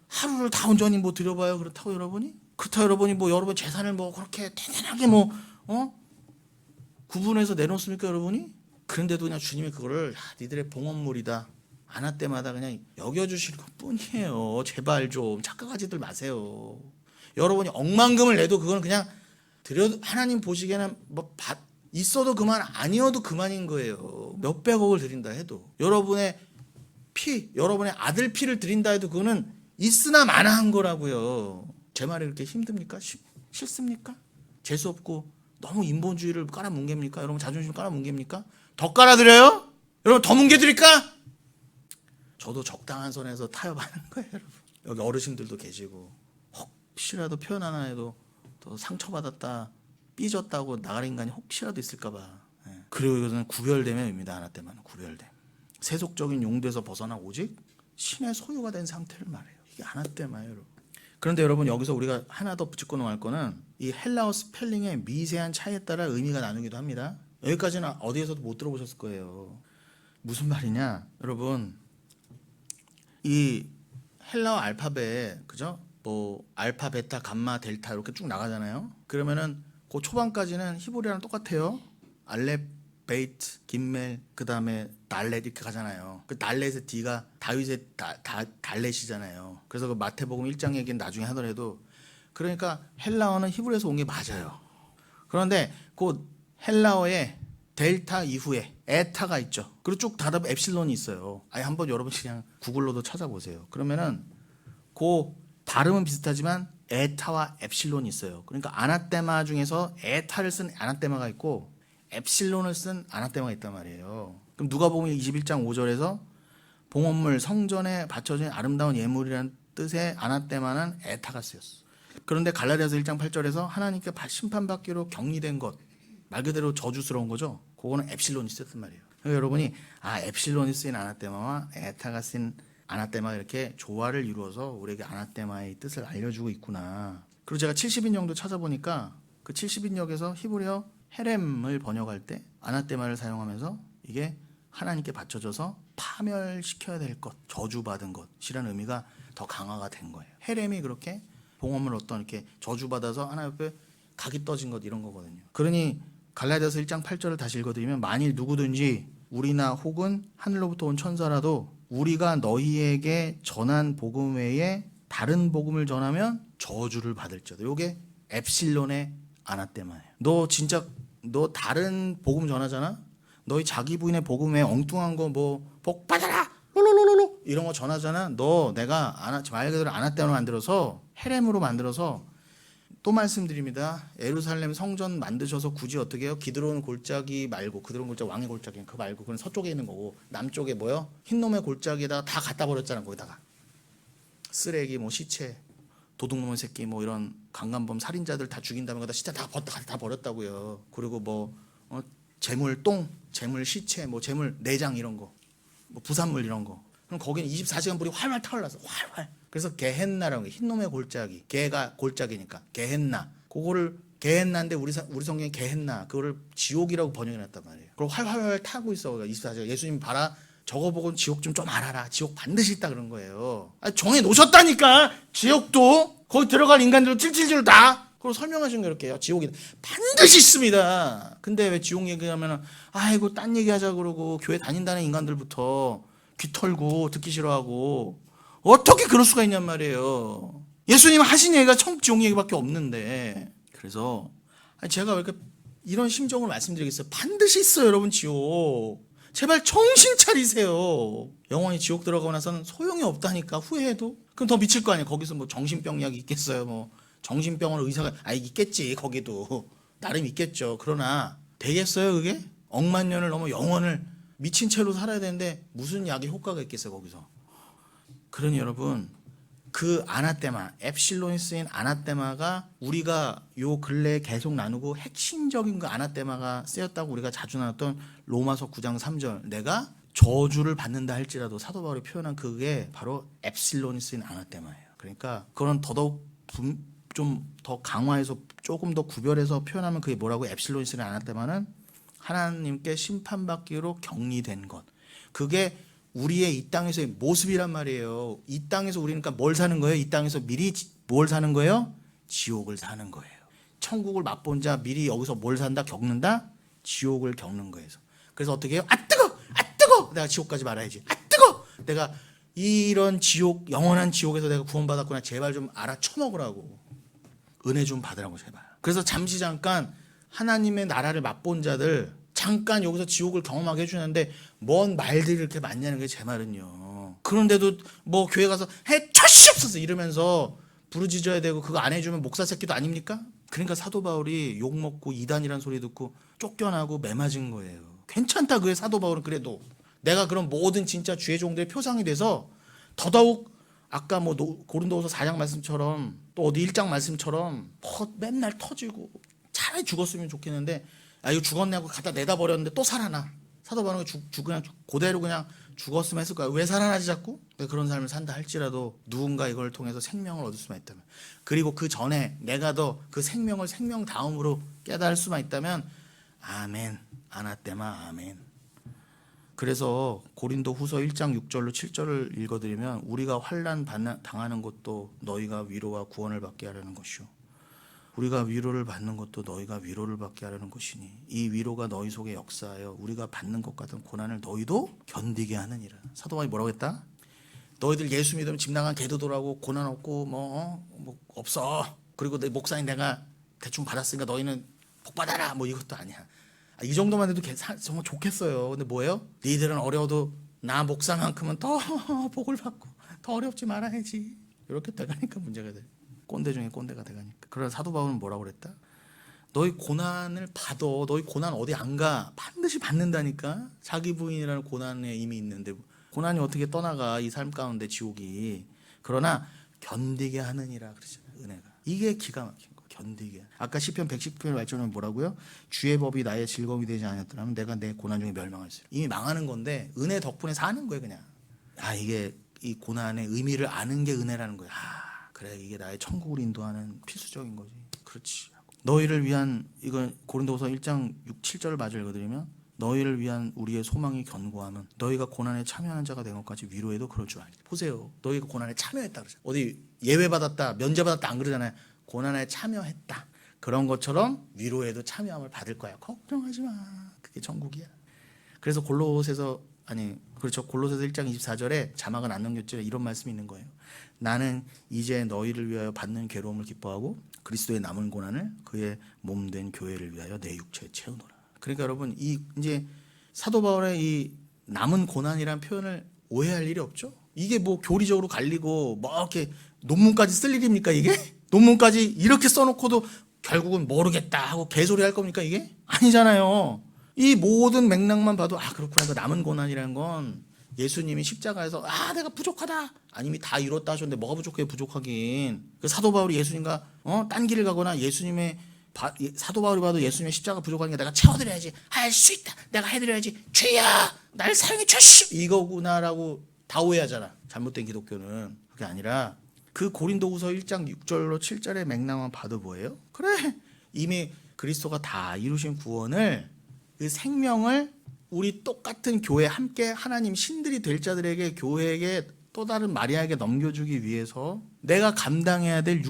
하루를 다 온전히 드려봐요. 그렇다고 여러분이? 그렇다고 여러분이 여러분 재산을 그렇게 대단하게 구분해서 내놓습니까, 여러분이? 그런데도 그냥 주님이 그거를 니들의 봉헌물이다. 아나테마다 그냥 여겨주시는 것 뿐이에요. 제발 좀 착각하지들 마세요. 여러분이 억만금을 내도 그건 그냥 하나님 보시기에는 있어도 그만 아니어도 그만인 거예요. 몇백억을 드린다 해도 여러분의 여러분의 아들 피를 드린다 해도 그거는 있으나 마나한 거라고요. 제 말이 그렇게 힘듭니까? 싫습니까? 재수 없고 너무 인본주의를 깔아뭉갭니까? 여러분 자존심 깔아뭉갭니까? 더 깔아드려요? 여러분 더 뭉개드릴까? 저도 적당한 선에서 타협하는 거예요, 여러분. 여기 어르신들도 계시고 혹시라도 표현 하나 해도 더 상처받았다, 삐졌다고 나갈 인간이 혹시라도 있을까 봐. 그리고 이것은 구별됨의 의미다. 아나테마는 구별됨. 세속적인 용도에서 벗어나 오직 신의 소유가 된 상태를 말해요. 이게 아나테마예요, 여러분. 그런데 여러분 여기서 우리가 하나 더 짚고 넘어갈 거는 이 헬라어 스펠링의 미세한 차이에 따라 의미가 나누기도 합니다. 여기까지는 어디에서도 못 들어보셨을 거예요. 무슨 말이냐, 여러분. 이 헬라어 알파벳, 그죠? 알파, 베타, 감마, 델타 이렇게 쭉 나가잖아요. 그러면은 그 초반까지는 히브리어랑 똑같아요. 알렙, 베이트, 김멜, 그 다음에 달렛 이렇게 가잖아요. 그 달렛의 D가 다윗의 달렛이잖아요. 그래서 그 마태복음 1장 얘기는 나중에 하더라도 그러니까 헬라어는 히브리에서 온 게 맞아요. 그런데 그 헬라어에 델타 이후에 에타가 있죠. 그리고 쭉 닫아보면 엡실론이 있어요. 아예 한번 여러분 그냥 구글로도 찾아보세요. 그러면은 그 발음은 비슷하지만 에타와 엡실론이 있어요. 그러니까 아나테마 중에서 에타를 쓴 아나테마가 있고 엡실론을 쓴 아나테마가 있단 말이에요. 그럼 누가복음 21장 5절에서 봉헌물 성전에 바쳐진 아름다운 예물이라는 뜻의 아나테마는 에타가 쓰였어. 그런데 갈라디아서 1장 8절에서 하나님께 심판받기로 격리된 것, 말 그대로 저주스러운 거죠. 그거는 엡실론이 쓰였단 말이에요. 그러니까 여러분이 엡실론이 쓰인 아나테마와 에타가 쓴 아나테마 이렇게 조화를 이루어서 우리에게 아나테마의 뜻을 알려주고 있구나. 그리고 제가 70인역도 찾아보니까 그 70인역에서 히브리어 헤렘을 번역할 때 아나테마를 사용하면서 이게 하나님께 바쳐져서 파멸시켜야 될 것, 저주받은 것이라는 의미가 더 강화가 된 거예요. 헤렘이 그렇게 봉헌물 어떤 이렇게 저주받아서 하나님 앞에 각이 떠진 것 이런 거거든요. 그러니 갈라디아서 1장 8절을 다시 읽어드리면 만일 누구든지 우리나 혹은 하늘로부터 온 천사라도 우리가 너희에게 전한 복음 외에 다른 복음을 전하면 저주를 받을지어다. 이게 엡실론의 아나테마예요. 너 다른 복음 전하잖아? 너희 자기 부인의 복음 외에 엉뚱한 거 뭐 복 받아라 롤롤롤롤 이런 거 전하잖아. 너 내가 말 그대로 아나테마로 만들어서 헤렘으로 만들어서 또 말씀드립니다. 예루살렘 성전 만드셔서 굳이 어떻게 해요? 기드론 골짜기 말고 기드론 골짜기 왕의 골짜기 그거 말고 그건 서쪽에 있는 거고 남쪽에 뭐요? 흰놈의 골짜기에다가 다 갖다 버렸잖아. 거기다가 쓰레기 뭐 시체 도둑놈의 새끼 뭐 이런 강간범 살인자들 다 죽인 다음에 거기다 시체 다 버렸다고요. 그리고 뭐 재물 재물 시체 뭐 재물 내장 이런 거 뭐 부산물 이런 거. 그럼 거기는 24시간 불이 활활 타올라서 활활. 그래서 게헨나라는 게 흰놈의 골짜기. 개가 골짜기니까 게헨나. 그거를 게헨나인데 우리 성경에 게헨나 그거를 지옥이라고 번역해놨단 말이에요. 그리고 활활 타고 있어. 24시간. 예수님 봐라. 저거 보고 지옥 좀 알아라. 지옥 반드시 있다 그런 거예요. 정해 놓으셨다니까. 지옥도 거기 들어갈 인간들도 찔찔질 다. 그걸 설명하신 게 이렇게요. 지옥이 반드시 있습니다. 근데 왜 지옥 얘기하면 아이고 딴 얘기하자 그러고 교회 다닌다는 인간들부터 귀 털고 듣기 싫어하고 어떻게 그럴 수가 있냔 말이에요. 예수님 하신 얘기가 지옥 얘기밖에 없는데. 그래서 제가 왜 이렇게 이런 심정을 말씀드리겠어요. 반드시 있어요 여러분 지옥. 제발 정신 차리세요. 영원히 지옥 들어가고 나서는 소용이 없다니까. 후회해도 그럼 더 미칠 거 아니에요. 거기서 뭐 정신병 약이 있겠어요. 뭐 정신병원 의사가 있겠지. 거기도 나름 있겠죠. 그러나 되겠어요 그게? 억만 년을 넘어 영원을 미친 채로 살아야 되는데 무슨 약의 효과가 있겠어요 거기서. 그러니 여러분 그 아나테마 엡실론이 쓰인 아나테마가 우리가 요 근래에 계속 나누고 핵심적인 그 아나테마가 쓰였다고 우리가 자주 나눴던 로마서 9장 3절 내가 저주를 받는다 할지라도 사도 바울이 표현한 그게 바로 엡실론이 쓰인 아나테마예요. 그러니까 그건 더더욱 좀 더 강화해서 조금 더 구별해서 표현하면 그게 뭐라고 엡실론이 쓰인 아나테마는 하나님께 심판받기로 격리된 것. 그게 우리의 이 땅에서의 모습이란 말이에요. 이 땅에서 우리는 그러니까 뭘 사는 거예요? 이 땅에서 미리 뭘 사는 거예요? 지옥을 사는 거예요. 천국을 맛본 자 미리 여기서 뭘 산다? 겪는다? 지옥을 겪는 거예요. 그래서 어떻게 해요? 뜨거! 내가 지옥까지 말아야지. 뜨거! 내가 이런 지옥, 영원한 지옥에서 내가 구원받았구나. 제발 좀 알아쳐먹으라고. 은혜 좀 받으라고 제발. 그래서 잠깐 하나님의 나라를 맛본 자들 잠깐 여기서 지옥을 경험하게 해주는데 뭔 말들이 이렇게 많냐는 게 제 말은요. 그런데도 뭐 교회 가서 해주시옵소서 이러면서 부르짖어야 되고 그거 안 해주면 목사 새끼도 아닙니까? 그러니까 사도 바울이 욕먹고 이단이라는 소리 듣고 쫓겨나고 매맞은 거예요. 괜찮다 그게 사도 바울은. 그래도 내가 그런 모든 진짜 주의 종들의 표상이 돼서 더더욱 아까 뭐 고린도후서 4장 말씀처럼 또 어디 1장 말씀처럼 맨날 터지고 차라리 죽었으면 좋겠는데 이거 죽었냐고 갖다 내다 버렸는데 또 살아나. 사도 바울은 그냥 그대로 그냥 죽었으면 했을 거야. 왜 살아나지 자꾸? 그런 삶을 산다 할지라도 누군가 이걸 통해서 생명을 얻을 수만 있다면, 그리고 그 전에 내가 더 그 생명을 생명 다음으로 깨달을 수만 있다면 아멘. 아나테마 아멘. 그래서 고린도 후서 1장 6절로 7절을 읽어드리면 우리가 환난 당하는 것도 너희가 위로와 구원을 받게 하려는 것이요 우리가 위로를 받는 것도 너희가 위로를 받게 하려는 것이니 이 위로가 너희 속에 역사하여 우리가 받는 것 같은 고난을 너희도 견디게 하느니라. 사도 바울이 뭐라고 했다? 너희들 예수 믿으면 집 나간 개도 돌아오고 고난 없고 뭐 없어. 그리고 내 목사님 내가 대충 받았으니까 너희는 복 받아라 뭐 이것도 아니야. 이 정도만 해도 정말 좋겠어요. 근데 뭐예요? 니들은 어려워도 나 목사만큼은 더 복을 받고 더 어렵지 말아야지. 이렇게 돼가니까 문제가 돼. 꼰대 중에 꼰대가 돼가니까. 그러나 사도 바울은 뭐라고 그랬다? 너희 고난을 받아. 너희 고난 어디 안 가. 반드시 받는다니까. 자기 부인이라는 고난에 이미 있는데 고난이 어떻게 떠나가 이 삶 가운데 지옥이. 그러나 견디게 하느니라 그러잖아요. 은혜가. 이게 기가 막힌 거. 견디게. 아까 시편 110편 말씀은 뭐라고요? 주의 법이 나의 즐거움이 되지 않았더라면 내가 내 고난 중에 멸망했어요. 이미 망하는 건데 은혜 덕분에 사는 거예요 그냥. 이게 이 고난의 의미를 아는 게 은혜라는 거야. 그래 이게 나의 천국을 인도하는 필수적인 거지. 그렇지. 너희를 위한 이건 고린도후서 1장 6, 7절을 마저 읽어드리면 너희를 위한 우리의 소망이 견고함은 너희가 고난에 참여하는 자가 된 것까지 위로해도 그럴 줄 알지. 보세요. 너희가 고난에 참여했다 그러잖아요. 어디 예외받았다 면제받았다 안 그러잖아요. 고난에 참여했다. 그런 것처럼 위로해도 참여함을 받을 거야. 걱정하지 마. 그게 천국이야. 그래서 골로새서 1장 24절에 자막은 안 넘겼죠. 이런 말씀이 있는 거예요. 나는 이제 너희를 위하여 받는 괴로움을 기뻐하고 그리스도의 남은 고난을 그의 몸된 교회를 위하여 내 육체에 채우노라. 그러니까 여러분 이제 사도 바울의 이 남은 고난이라는 표현을 오해할 일이 없죠. 이게 뭐 교리적으로 갈리고 뭐 이렇게 논문까지 쓸 일입니까 이게? 논문까지 이렇게 써놓고도 결국은 모르겠다 하고 개소리 할 겁니까 이게? 아니잖아요. 이 모든 맥락만 봐도 그렇구나. 그 남은 고난이라는 건 예수님이 십자가에서 내가 부족하다. 이미 다 이뤘다 하셨는데 뭐가 부족해요? 부족하긴. 그 사도 바울이 예수님과 딴 길을 가거나 사도 바울이 봐도 예수님의 십자가 부족하니까 내가 채워드려야지. 할 수 있다. 내가 해드려야지. 주여 나를 사랑해 주시오. 이거구나라고 다 오해하잖아. 잘못된 기독교는. 그게 아니라 그 고린도후서 1장 6절로 7절의 맥락만 봐도 뭐예요? 그래 이미 그리스도가 다 이루신 구원을 그 생명을 우리 똑같은 교회 함께 하나님 신들이 될 자들에게 교회에게 또 다른 마리아에게 넘겨주기 위해서 내가 감당해야 될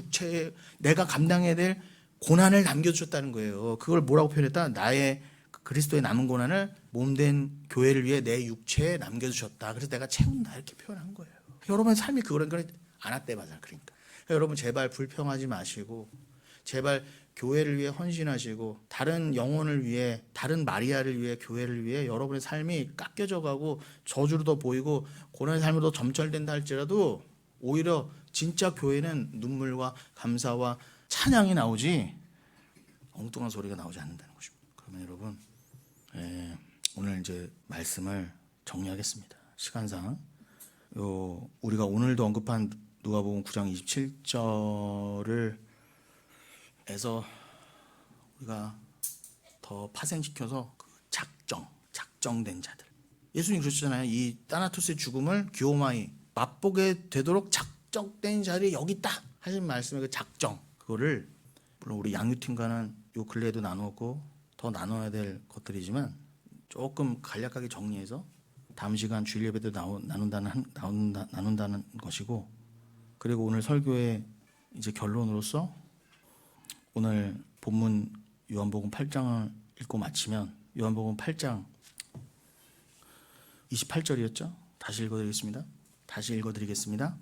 내가 감당해야 될 고난을 남겨주셨다는 거예요. 그걸 뭐라고 표현했다? 나의 그리스도의 남은 고난을 몸된 교회를 위해 내 육체에 남겨주셨다. 그래서 내가 채운다 이렇게 표현한 거예요. 여러분의 삶이 그런 건 안 왔대 맞아. 그러니까 여러분 제발 불평하지 마시고 제발 교회를 위해 헌신하시고 다른 영혼을 위해 다른 마리아를 위해 교회를 위해 여러분의 삶이 깎여져 가고 저주로 더 보이고 고난의 삶으로 점철된다 할지라도 오히려 진짜 교회는 눈물과 감사와 찬양이 나오지 엉뚱한 소리가 나오지 않는다는 것입니다. 그러면 여러분 오늘 이제 말씀을 정리하겠습니다. 시간상 우리가 오늘도 언급한 누가복음 9장 27절을 에서 우리가 더 파생시켜서 그 작정된 자들. 예수님 그러셨잖아요. 이 따나투스의 죽음을 기오마이 맛보게 되도록 작정된 자들이 여기 있다 하신 말씀의 그 작정. 그거를 물론 우리 양육팀과는 요 근래에도 나누었고 더 나눠야 될 것들이지만 조금 간략하게 정리해서 다음 시간 주일 예배 때 나눈다는 것이고 그리고 오늘 설교의 이제 결론으로서 오늘 본문 요한복음 8장을 읽고 마치면 요한복음 8장 28절이었죠. 다시 읽어드리겠습니다.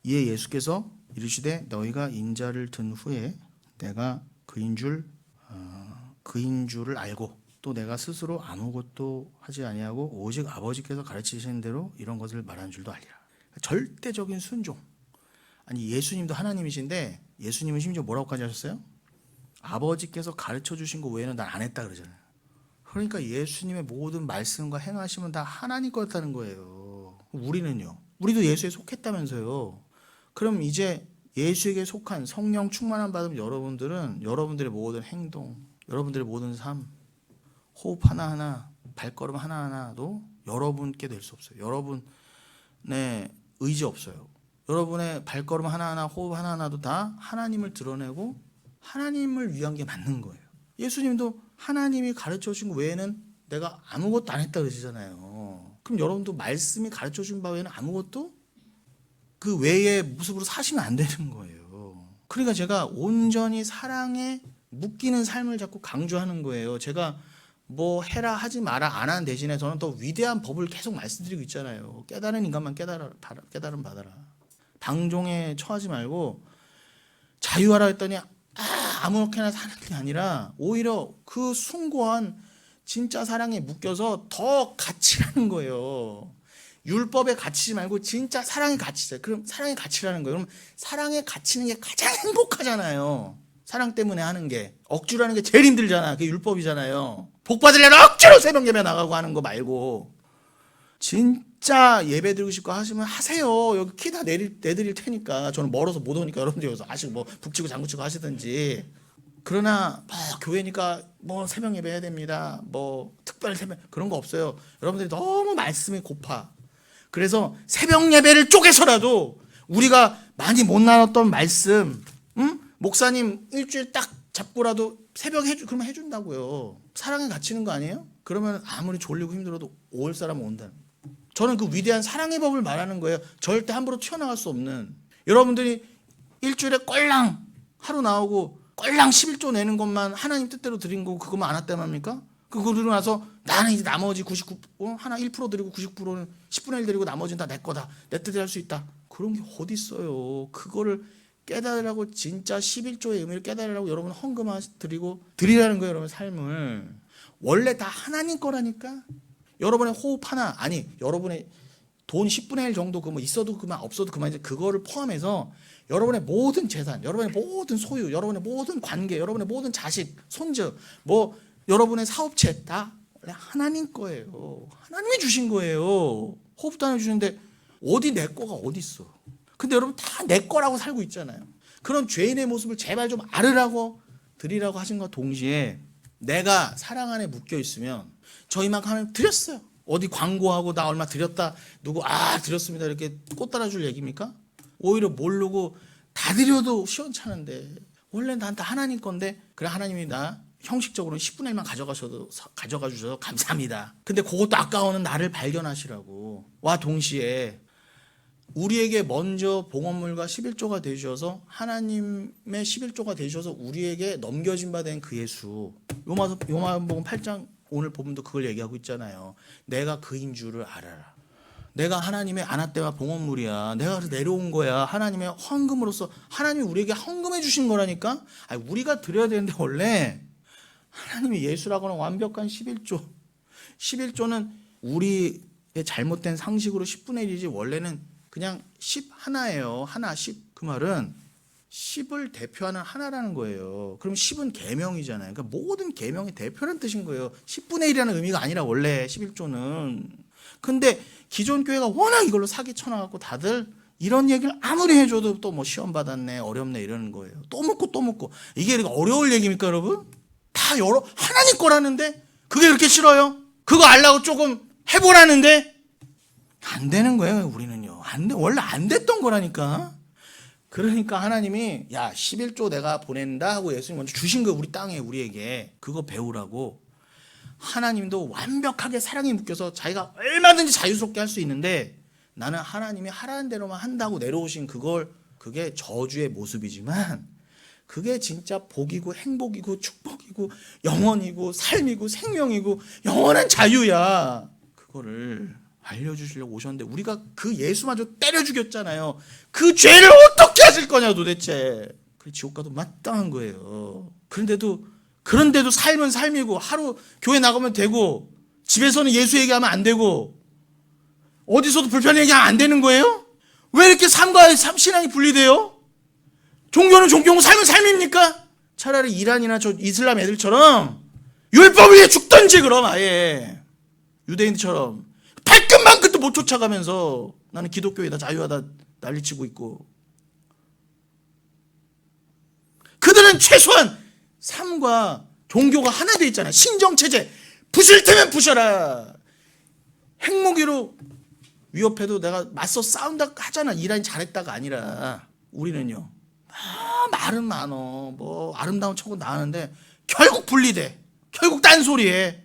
이에 예수께서 이르시되 너희가 인자를 든 후에 내가 그인 줄을 알고 또 내가 스스로 아무것도 하지 아니하고 오직 아버지께서 가르치시는 대로 이런 것을 말하는 줄도 알리라. 절대적인 순종. 아니 예수님도 하나님이신데 예수님은 심지어 뭐라고까지 하셨어요? 아버지께서 가르쳐 주신 거 외에는 난 안 했다 그러잖아요. 그러니까 예수님의 모든 말씀과 행하심은 다 하나님 거였다는 거예요. 우리는요? 우리도 예수에 속했다면서요. 그럼 이제 예수에게 속한 성령 충만함 받은 여러분들은 여러분들의 모든 행동, 여러분들의 모든 삶, 호흡 하나하나, 발걸음 하나하나도 여러분께 될 수 없어요. 여러분의 의지 없어요. 여러분의 발걸음 하나하나, 호흡 하나하나도 다 하나님을 드러내고 하나님을 위한 게 맞는 거예요. 예수님도 하나님이 가르쳐 주신 것 외에는 내가 아무것도 안 했다 그러시잖아요. 그럼 여러분도 말씀이 가르쳐 준 바 외에는 아무것도 그 외의 모습으로 사시면 안 되는 거예요. 그러니까 제가 온전히 사랑에 묶이는 삶을 자꾸 강조하는 거예요. 제가 뭐 해라 하지 마라 안 하는 대신에 저는 더 위대한 법을 계속 말씀드리고 있잖아요. 깨달은 인간만 깨달음 받아라. 방종에 처하지 말고 자유하라 했더니 아무렇게나 사는 게 아니라 오히려 그 숭고한 진짜 사랑에 묶여서 더 갇히라는 거예요. 율법에 갇히지 말고 진짜 사랑에 갇히자. 그럼 사랑에 갇히라는 거예요. 그럼 사랑에 갇히는 게 가장 행복하잖아요. 사랑 때문에 하는 게. 억지로 하는 게 제일 힘들잖아. 그게 율법이잖아요. 복 받으려면 억지로 새벽 예배 나가고 하는 거 말고 진짜 예배 드리고 싶고 하시면 하세요. 여기 키 다 내드릴 테니까. 저는 멀어서 못 오니까 여러분들 여기서 아시고 뭐 북치고 장구치고 하시든지. 그러나 뭐 교회니까 뭐 새벽 예배 해야 됩니다. 뭐 특별 새벽 그런 거 없어요. 여러분들이 너무 말씀이 고파. 그래서 새벽 예배를 쪼개서라도 우리가 많이 못 나눴던 말씀, 목사님 일주일 딱 잡고라도 새벽 그러면 해준다고요. 사랑에 갇히는 거 아니에요? 그러면 아무리 졸리고 힘들어도 올 사람은 온다는 거예요. 저는 그 위대한 사랑의 법을 말하는 거예요. 절대 함부로 튀어나갈 수 없는. 여러분들이 일주일에 꼴랑 하루 나오고 꼴랑 11조 내는 것만 하나님 뜻대로 드린 거고 그것만 안 왔다면 합니까? 그거 그러고 나서 나는 이제 나머지 99, 하나 1% 드리고 99%는 10분의 1 드리고 나머지는 다 내 거다. 내 뜻대로 할 수 있다. 그런 게 어디 있어요. 그거를 깨달으라고 진짜 11조의 의미를 깨달으라고 여러분 헌금 드리고 드리라는 거예요. 여러분 삶을. 원래 다 하나님 거라니까. 여러분의 호흡 하나 아니 여러분의 돈 10분의 1 정도 그뭐 있어도 그만 없어도 그만이지 그거를 포함해서 여러분의 모든 재산, 여러분의 모든 소유, 여러분의 모든 관계, 여러분의 모든 자식, 손주, 뭐 여러분의 사업체 다 원래 하나님 거예요. 하나님이 주신 거예요. 호흡도 하나 주시는데 어디 내 거가 어디 있어. 근데 여러분 다 내 거라고 살고 있잖아요. 그런 죄인의 모습을 제발 좀 알으라고 드리라고 하신 것과 동시에 내가 사랑 안에 묶여 있으면 저희만큼 하면 드렸어요. 어디 광고하고 나 얼마 드렸다 누구 드렸습니다 이렇게 꽃 달아줄 얘기입니까? 오히려 모르고 다 드려도 시원찮은데 원래 난 다 하나님 건데 그래 하나님이 나 형식적으로 10분의 1만 가져가 주셔서 감사합니다. 근데 그것도 아까워는 나를 발견하시라고 와 동시에 우리에게 먼저 봉헌물과 11조가 되셔서 하나님의 11조가 되셔서 우리에게 넘겨진 바 된 그 예수 요한복음 8장 오늘 본문도 그걸 얘기하고 있잖아요. 내가 그인 줄을 알아라. 내가 하나님의 아나떼와 봉헌물이야. 내가 내려온 거야. 하나님의 헌금으로서 하나님이 우리에게 헌금해 주신 거라니까. 우리가 드려야 되는데 원래 하나님이 예수라고는 완벽한 11조. 11조는 우리의 잘못된 상식으로 10분의 1이지 원래는 그냥 10 하나예요. 하나 10. 그 말은 10을 대표하는 하나라는 거예요. 그럼 10은 계명이잖아요. 그러니까 모든 계명의 대표라는 뜻인 거예요. 10분의 1이라는 의미가 아니라 원래 11조는. 근데 기존 교회가 워낙 이걸로 사기쳐놔갖고 다들 이런 얘기를 아무리 해줘도 또 뭐 시험 받았네 어렵네 이러는 거예요. 또 묻고 이게 어려울 얘기입니까 여러분? 다 하나님 거라는데 그게 그렇게 싫어요? 그거 알라고 조금 해보라는데 안 되는 거예요. 우리는요. 원래 안 됐던 거라니까. 그러니까 하나님이 11조 내가 보낸다 하고 예수님 먼저 주신 거 우리 땅에 우리에게 그거 배우라고. 하나님도 완벽하게 사랑에 묶여서 자기가 얼마든지 자유스럽게 할 수 있는데 나는 하나님이 하라는 대로만 한다고 내려오신 그게 저주의 모습이지만 그게 진짜 복이고 행복이고 축복이고 영원이고 삶이고 생명이고 영원한 자유야. 그거를 알려주시려고 오셨는데 우리가 그 예수마저 때려 죽였잖아요. 그 죄를 어떻게 하실 거냐 도대체. 그 지옥 가도 마땅한 거예요. 그런데도 삶은 삶이고 하루 교회 나가면 되고 집에서는 예수 얘기하면 안 되고 어디서도 불편 얘기하면 안 되는 거예요? 왜 이렇게 삶과 신앙이 분리돼요? 종교는 종교고 삶은 삶입니까? 차라리 이란이나 저 이슬람 애들처럼 율법을 위해 죽던지 그럼 아예 유대인들처럼 발끝만큼도 못 쫓아가면서 나는 기독교이다 자유하다 난리치고 있고 그들은 최소한 삶과 종교가 하나 돼 있잖아요. 신정체제 부실 테면 부셔라. 핵무기로 위협해도 내가 맞서 싸운다 하잖아. 이란이 잘했다가 아니라 우리는요 말은 많어 뭐 아름다운 척은 나하는데 결국 분리돼. 결국 딴소리해.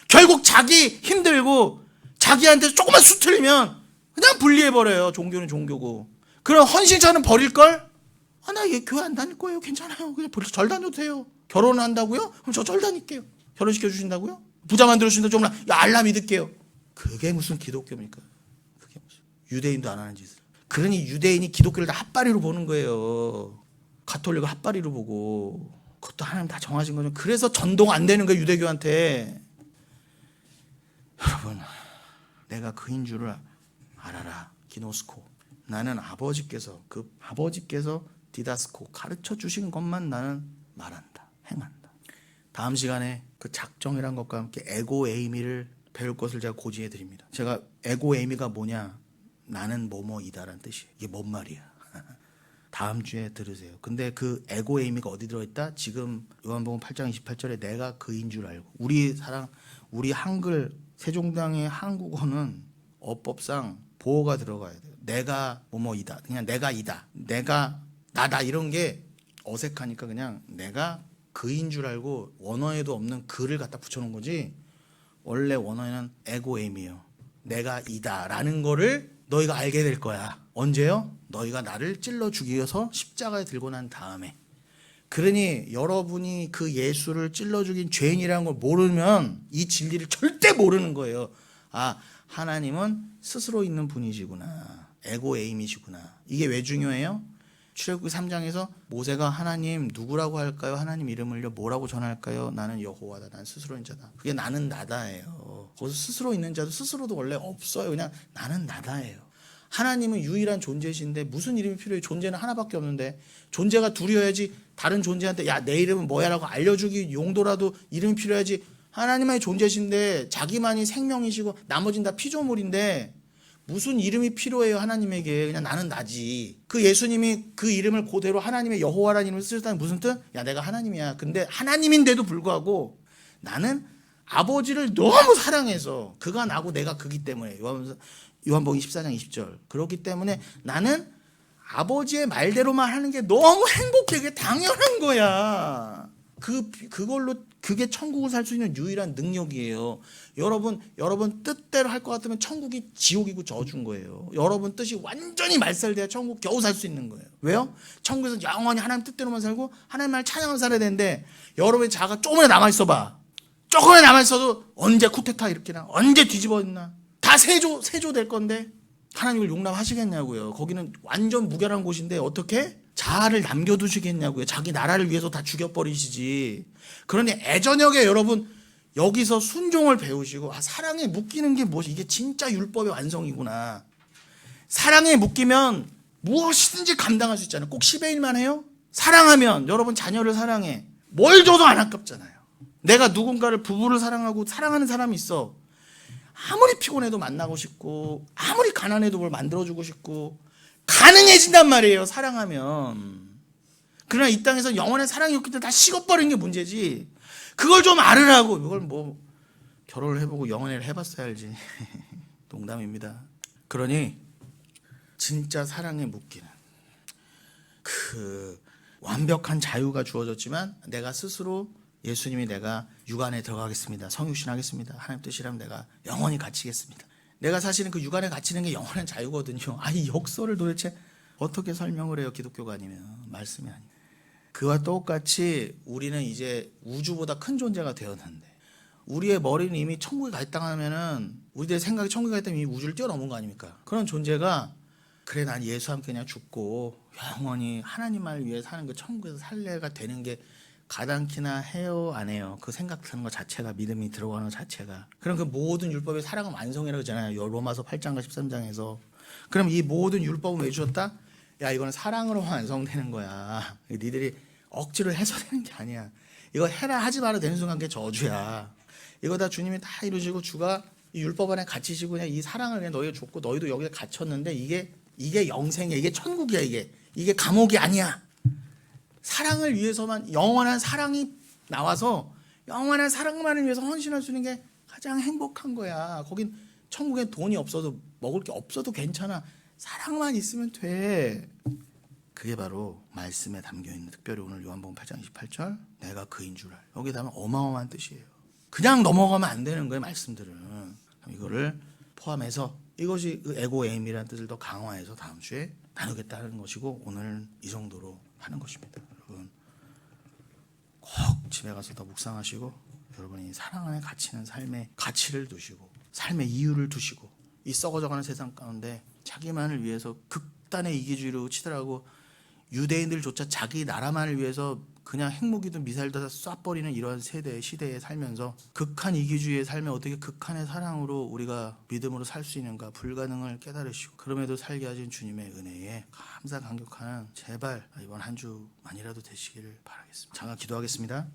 결국 자기 힘들고 자기한테 조금만 수틀리면 그냥 분리해버려요. 종교는 종교고. 그럼 헌신차는 버릴걸? 나 얘 교회 안 다닐 거예요. 괜찮아요. 그냥 절 다녀도 돼요. 결혼을 한다고요? 그럼 저 절 다닐게요. 결혼시켜 주신다고요? 부자 만들어 주신다. 좀 알라 믿을게요. 그게 무슨 기독교입니까? 그게 무슨 유대인도 안 하는 짓을. 그러니 유대인이 기독교를 다 핫바리로 보는 거예요. 가톨릭을 핫바리로 보고 그것도 하나님 다 정하신 거죠. 그래서 전도가 안 되는 거예요, 유대교한테. 여러분, 내가 그인 줄을 알아라. 기노스코. 나는 아버지께서 디다스코 가르쳐 주신 것만 나는 말한다, 행한다. 다음 시간에 그 작정이란 것과 함께 에고 에이미를 배울 것을 제가 고지해 드립니다. 제가 에고 에이미가 뭐냐? 나는 뭐뭐이다라는 뜻이에요. 이게 뭔 말이야? 다음 주에 들으세요. 근데 그 에고 에이미가 어디 들어있다? 지금 요한복음 8장 28절에 내가 그인 줄 알고. 우리 한글 세종당의 한국어는 어법상 보호가 들어가야 돼요. 내가 뭐뭐이다. 그냥 내가 이다. 내가 나다 이런 게 어색하니까 그냥 내가 그인 줄 알고 원어에도 없는 그를 갖다 붙여놓은 거지. 원래 원어에는 에고 에이미예요. 내가 이다라는 거를 너희가 알게 될 거야. 언제요? 너희가 나를 찔러 죽이어서 십자가에 들고 난 다음에. 그러니 여러분이 그 예수를 찔러 죽인 죄인이라는 걸 모르면 이 진리를 절대 모르는 거예요. 아, 하나님은 스스로 있는 분이시구나. 에고 에이미시구나. 이게 왜 중요해요? 출애굽기 3장에서 모세가 하나님 누구라고 할까요? 하나님 이름을요 뭐라고 전할까요? 나는 여호와다. 난 스스로 있는 자다. 그게 나는 나다예요. 거기서 스스로 있는 자도 스스로도 원래 없어요. 그냥 나는 나다예요. 하나님은 유일한 존재이신데 무슨 이름이 필요해요? 존재는 하나밖에 없는데 존재가 둘이어야지 다른 존재한테 야 내 이름은 뭐야 라고 알려주기 용도라도 이름이 필요해야지. 하나님의 존재신데 자기만이 생명이시고 나머지는 다 피조물인데 무슨 이름이 필요해요? 하나님에게. 그냥 나는 나지. 그 예수님이 그 이름을 그대로 하나님의 여호와라는 이름을 쓰셨다는 무슨 뜻? 야 내가 하나님이야. 근데 하나님인데도 불구하고 나는 아버지를 너무 사랑해서 그가 나고 내가 그기 때문에 요한복음 14장 20절. 그렇기 때문에 나는 아버지의 말대로만 하는 게 너무 행복해. 그게 당연한 거야. 그게 천국을 살 수 있는 유일한 능력이에요. 여러분 뜻대로 할 것 같으면 천국이 지옥이고 저주인 거예요. 여러분 뜻이 완전히 말살돼야 천국 겨우 살 수 있는 거예요. 왜요? 천국에서 영원히 하나님 뜻대로만 살고 하나님 말 찬양하며 살아야 되는데 여러분의 자아가 조금이나 남아있어 봐. 조금이나 남아있어도 언제 쿠데타 일으키나 언제 뒤집어졌나 다 세조 될 건데 하나님을 용납하시겠냐고요. 거기는 완전 무결한 곳인데 어떻게? 자아를 남겨두시겠냐고요. 자기 나라를 위해서 다 죽여버리시지. 그러니 애저녁에 여러분 여기서 순종을 배우시고 사랑에 묶이는 게 무엇이 이게 진짜 율법의 완성이구나. 사랑에 묶이면 무엇이든지 감당할 수 있잖아요. 꼭 10의 1만 해요? 사랑하면 여러분 자녀를 사랑해. 뭘 줘도 안 아깝잖아요. 내가 누군가를 부부를 사랑하고 사랑하는 사람이 있어. 아무리 피곤해도 만나고 싶고 아무리 가난해도 뭘 만들어주고 싶고 가능해진단 말이에요. 사랑하면. 그러나 이 땅에서 영원한 사랑이 없기 때문에 다 식어버리는 게 문제지. 그걸 좀 알으라고. 이걸 뭐 결혼을 해보고 영원히를 해봤어야 알지. 농담입니다. 그러니 진짜 사랑에 묶이는 그 완벽한 자유가 주어졌지만 내가 스스로 예수님이 내가 육안에 들어가겠습니다. 성육신하겠습니다. 하나님 뜻이라면 내가 영원히 갇히겠습니다. 내가 사실은 그 육안에 갇히는 게 영원한 자유거든요. 이 역설을 도대체 어떻게 설명을 해요? 기독교가 아니면. 말씀이 아니에요. 그와 똑같이 우리는 이제 우주보다 큰 존재가 되었는데 우리의 머리는 이미 천국에 가 있다 하면은 우리들의 생각이 천국에 가 있다면 이미 우주를 뛰어넘은 거 아닙니까? 그런 존재가 그래 난 예수와 함께 그냥 죽고 영원히 하나님만을 위해 사는 그 천국에서 살래가 되는 게 가당키나 해요 안 해요? 그 생각하는 것 자체가 믿음이 들어가는 것 자체가. 그럼 그 모든 율법의 사랑은 완성이라고 하잖아요. 로마서 8장과 13장에서. 그럼 이 모든 율법은 왜 주셨다? 야 이거는 사랑으로 완성되는 거야. 니들이 억지로 해서 되는 게 아니야. 이거 해라 하지 마라 되는 순간 그게 저주야. 이거 다 주님이 다 이루시고 주가 이 율법 안에 갇히시고 그냥 이 사랑을 그냥 너희가 줬고 너희도 여기에 갇혔는데 이게 영생이야. 이게 천국이야. 이게 감옥이 아니야. 사랑을 위해서만 영원한 사랑이 나와서 영원한 사랑만을 위해서 헌신할 수 있는 게 가장 행복한 거야. 거긴 천국엔 돈이 없어도 먹을 게 없어도 괜찮아. 사랑만 있으면 돼. 그게 바로 말씀에 담겨있는 특별히 오늘 요한복음 8장 28절 내가 그인 줄 알. 여기다 하면 어마어마한 뜻이에요. 그냥 넘어가면 안 되는 거예요. 말씀들은. 이거를 포함해서 이것이 그 에고 에임이라는 뜻을 더 강화해서 다음 주에 나누겠다는 것이고 오늘 이 정도로 하는 것입니다. 여러분 꼭 집에 가서 더 묵상하시고 여러분이 사랑 안에 갇히는 삶의 가치를 두시고 삶의 이유를 두시고 이 썩어져가는 세상 가운데 자기만을 위해서 극단의 이기주의로 치더라고 유대인들조차 자기 나라만을 위해서 그냥 핵무기든 미사일도 다 쏴버리는 이러한 시대에 살면서 극한 이기주의의 삶에 어떻게 극한의 사랑으로 우리가 믿음으로 살 수 있는가 불가능을 깨달으시고 그럼에도 살게 하신 주님의 은혜에 감사 감격하는 제발 이번 한 주만이라도 되시기를 바라겠습니다. 잠깐 기도하겠습니다.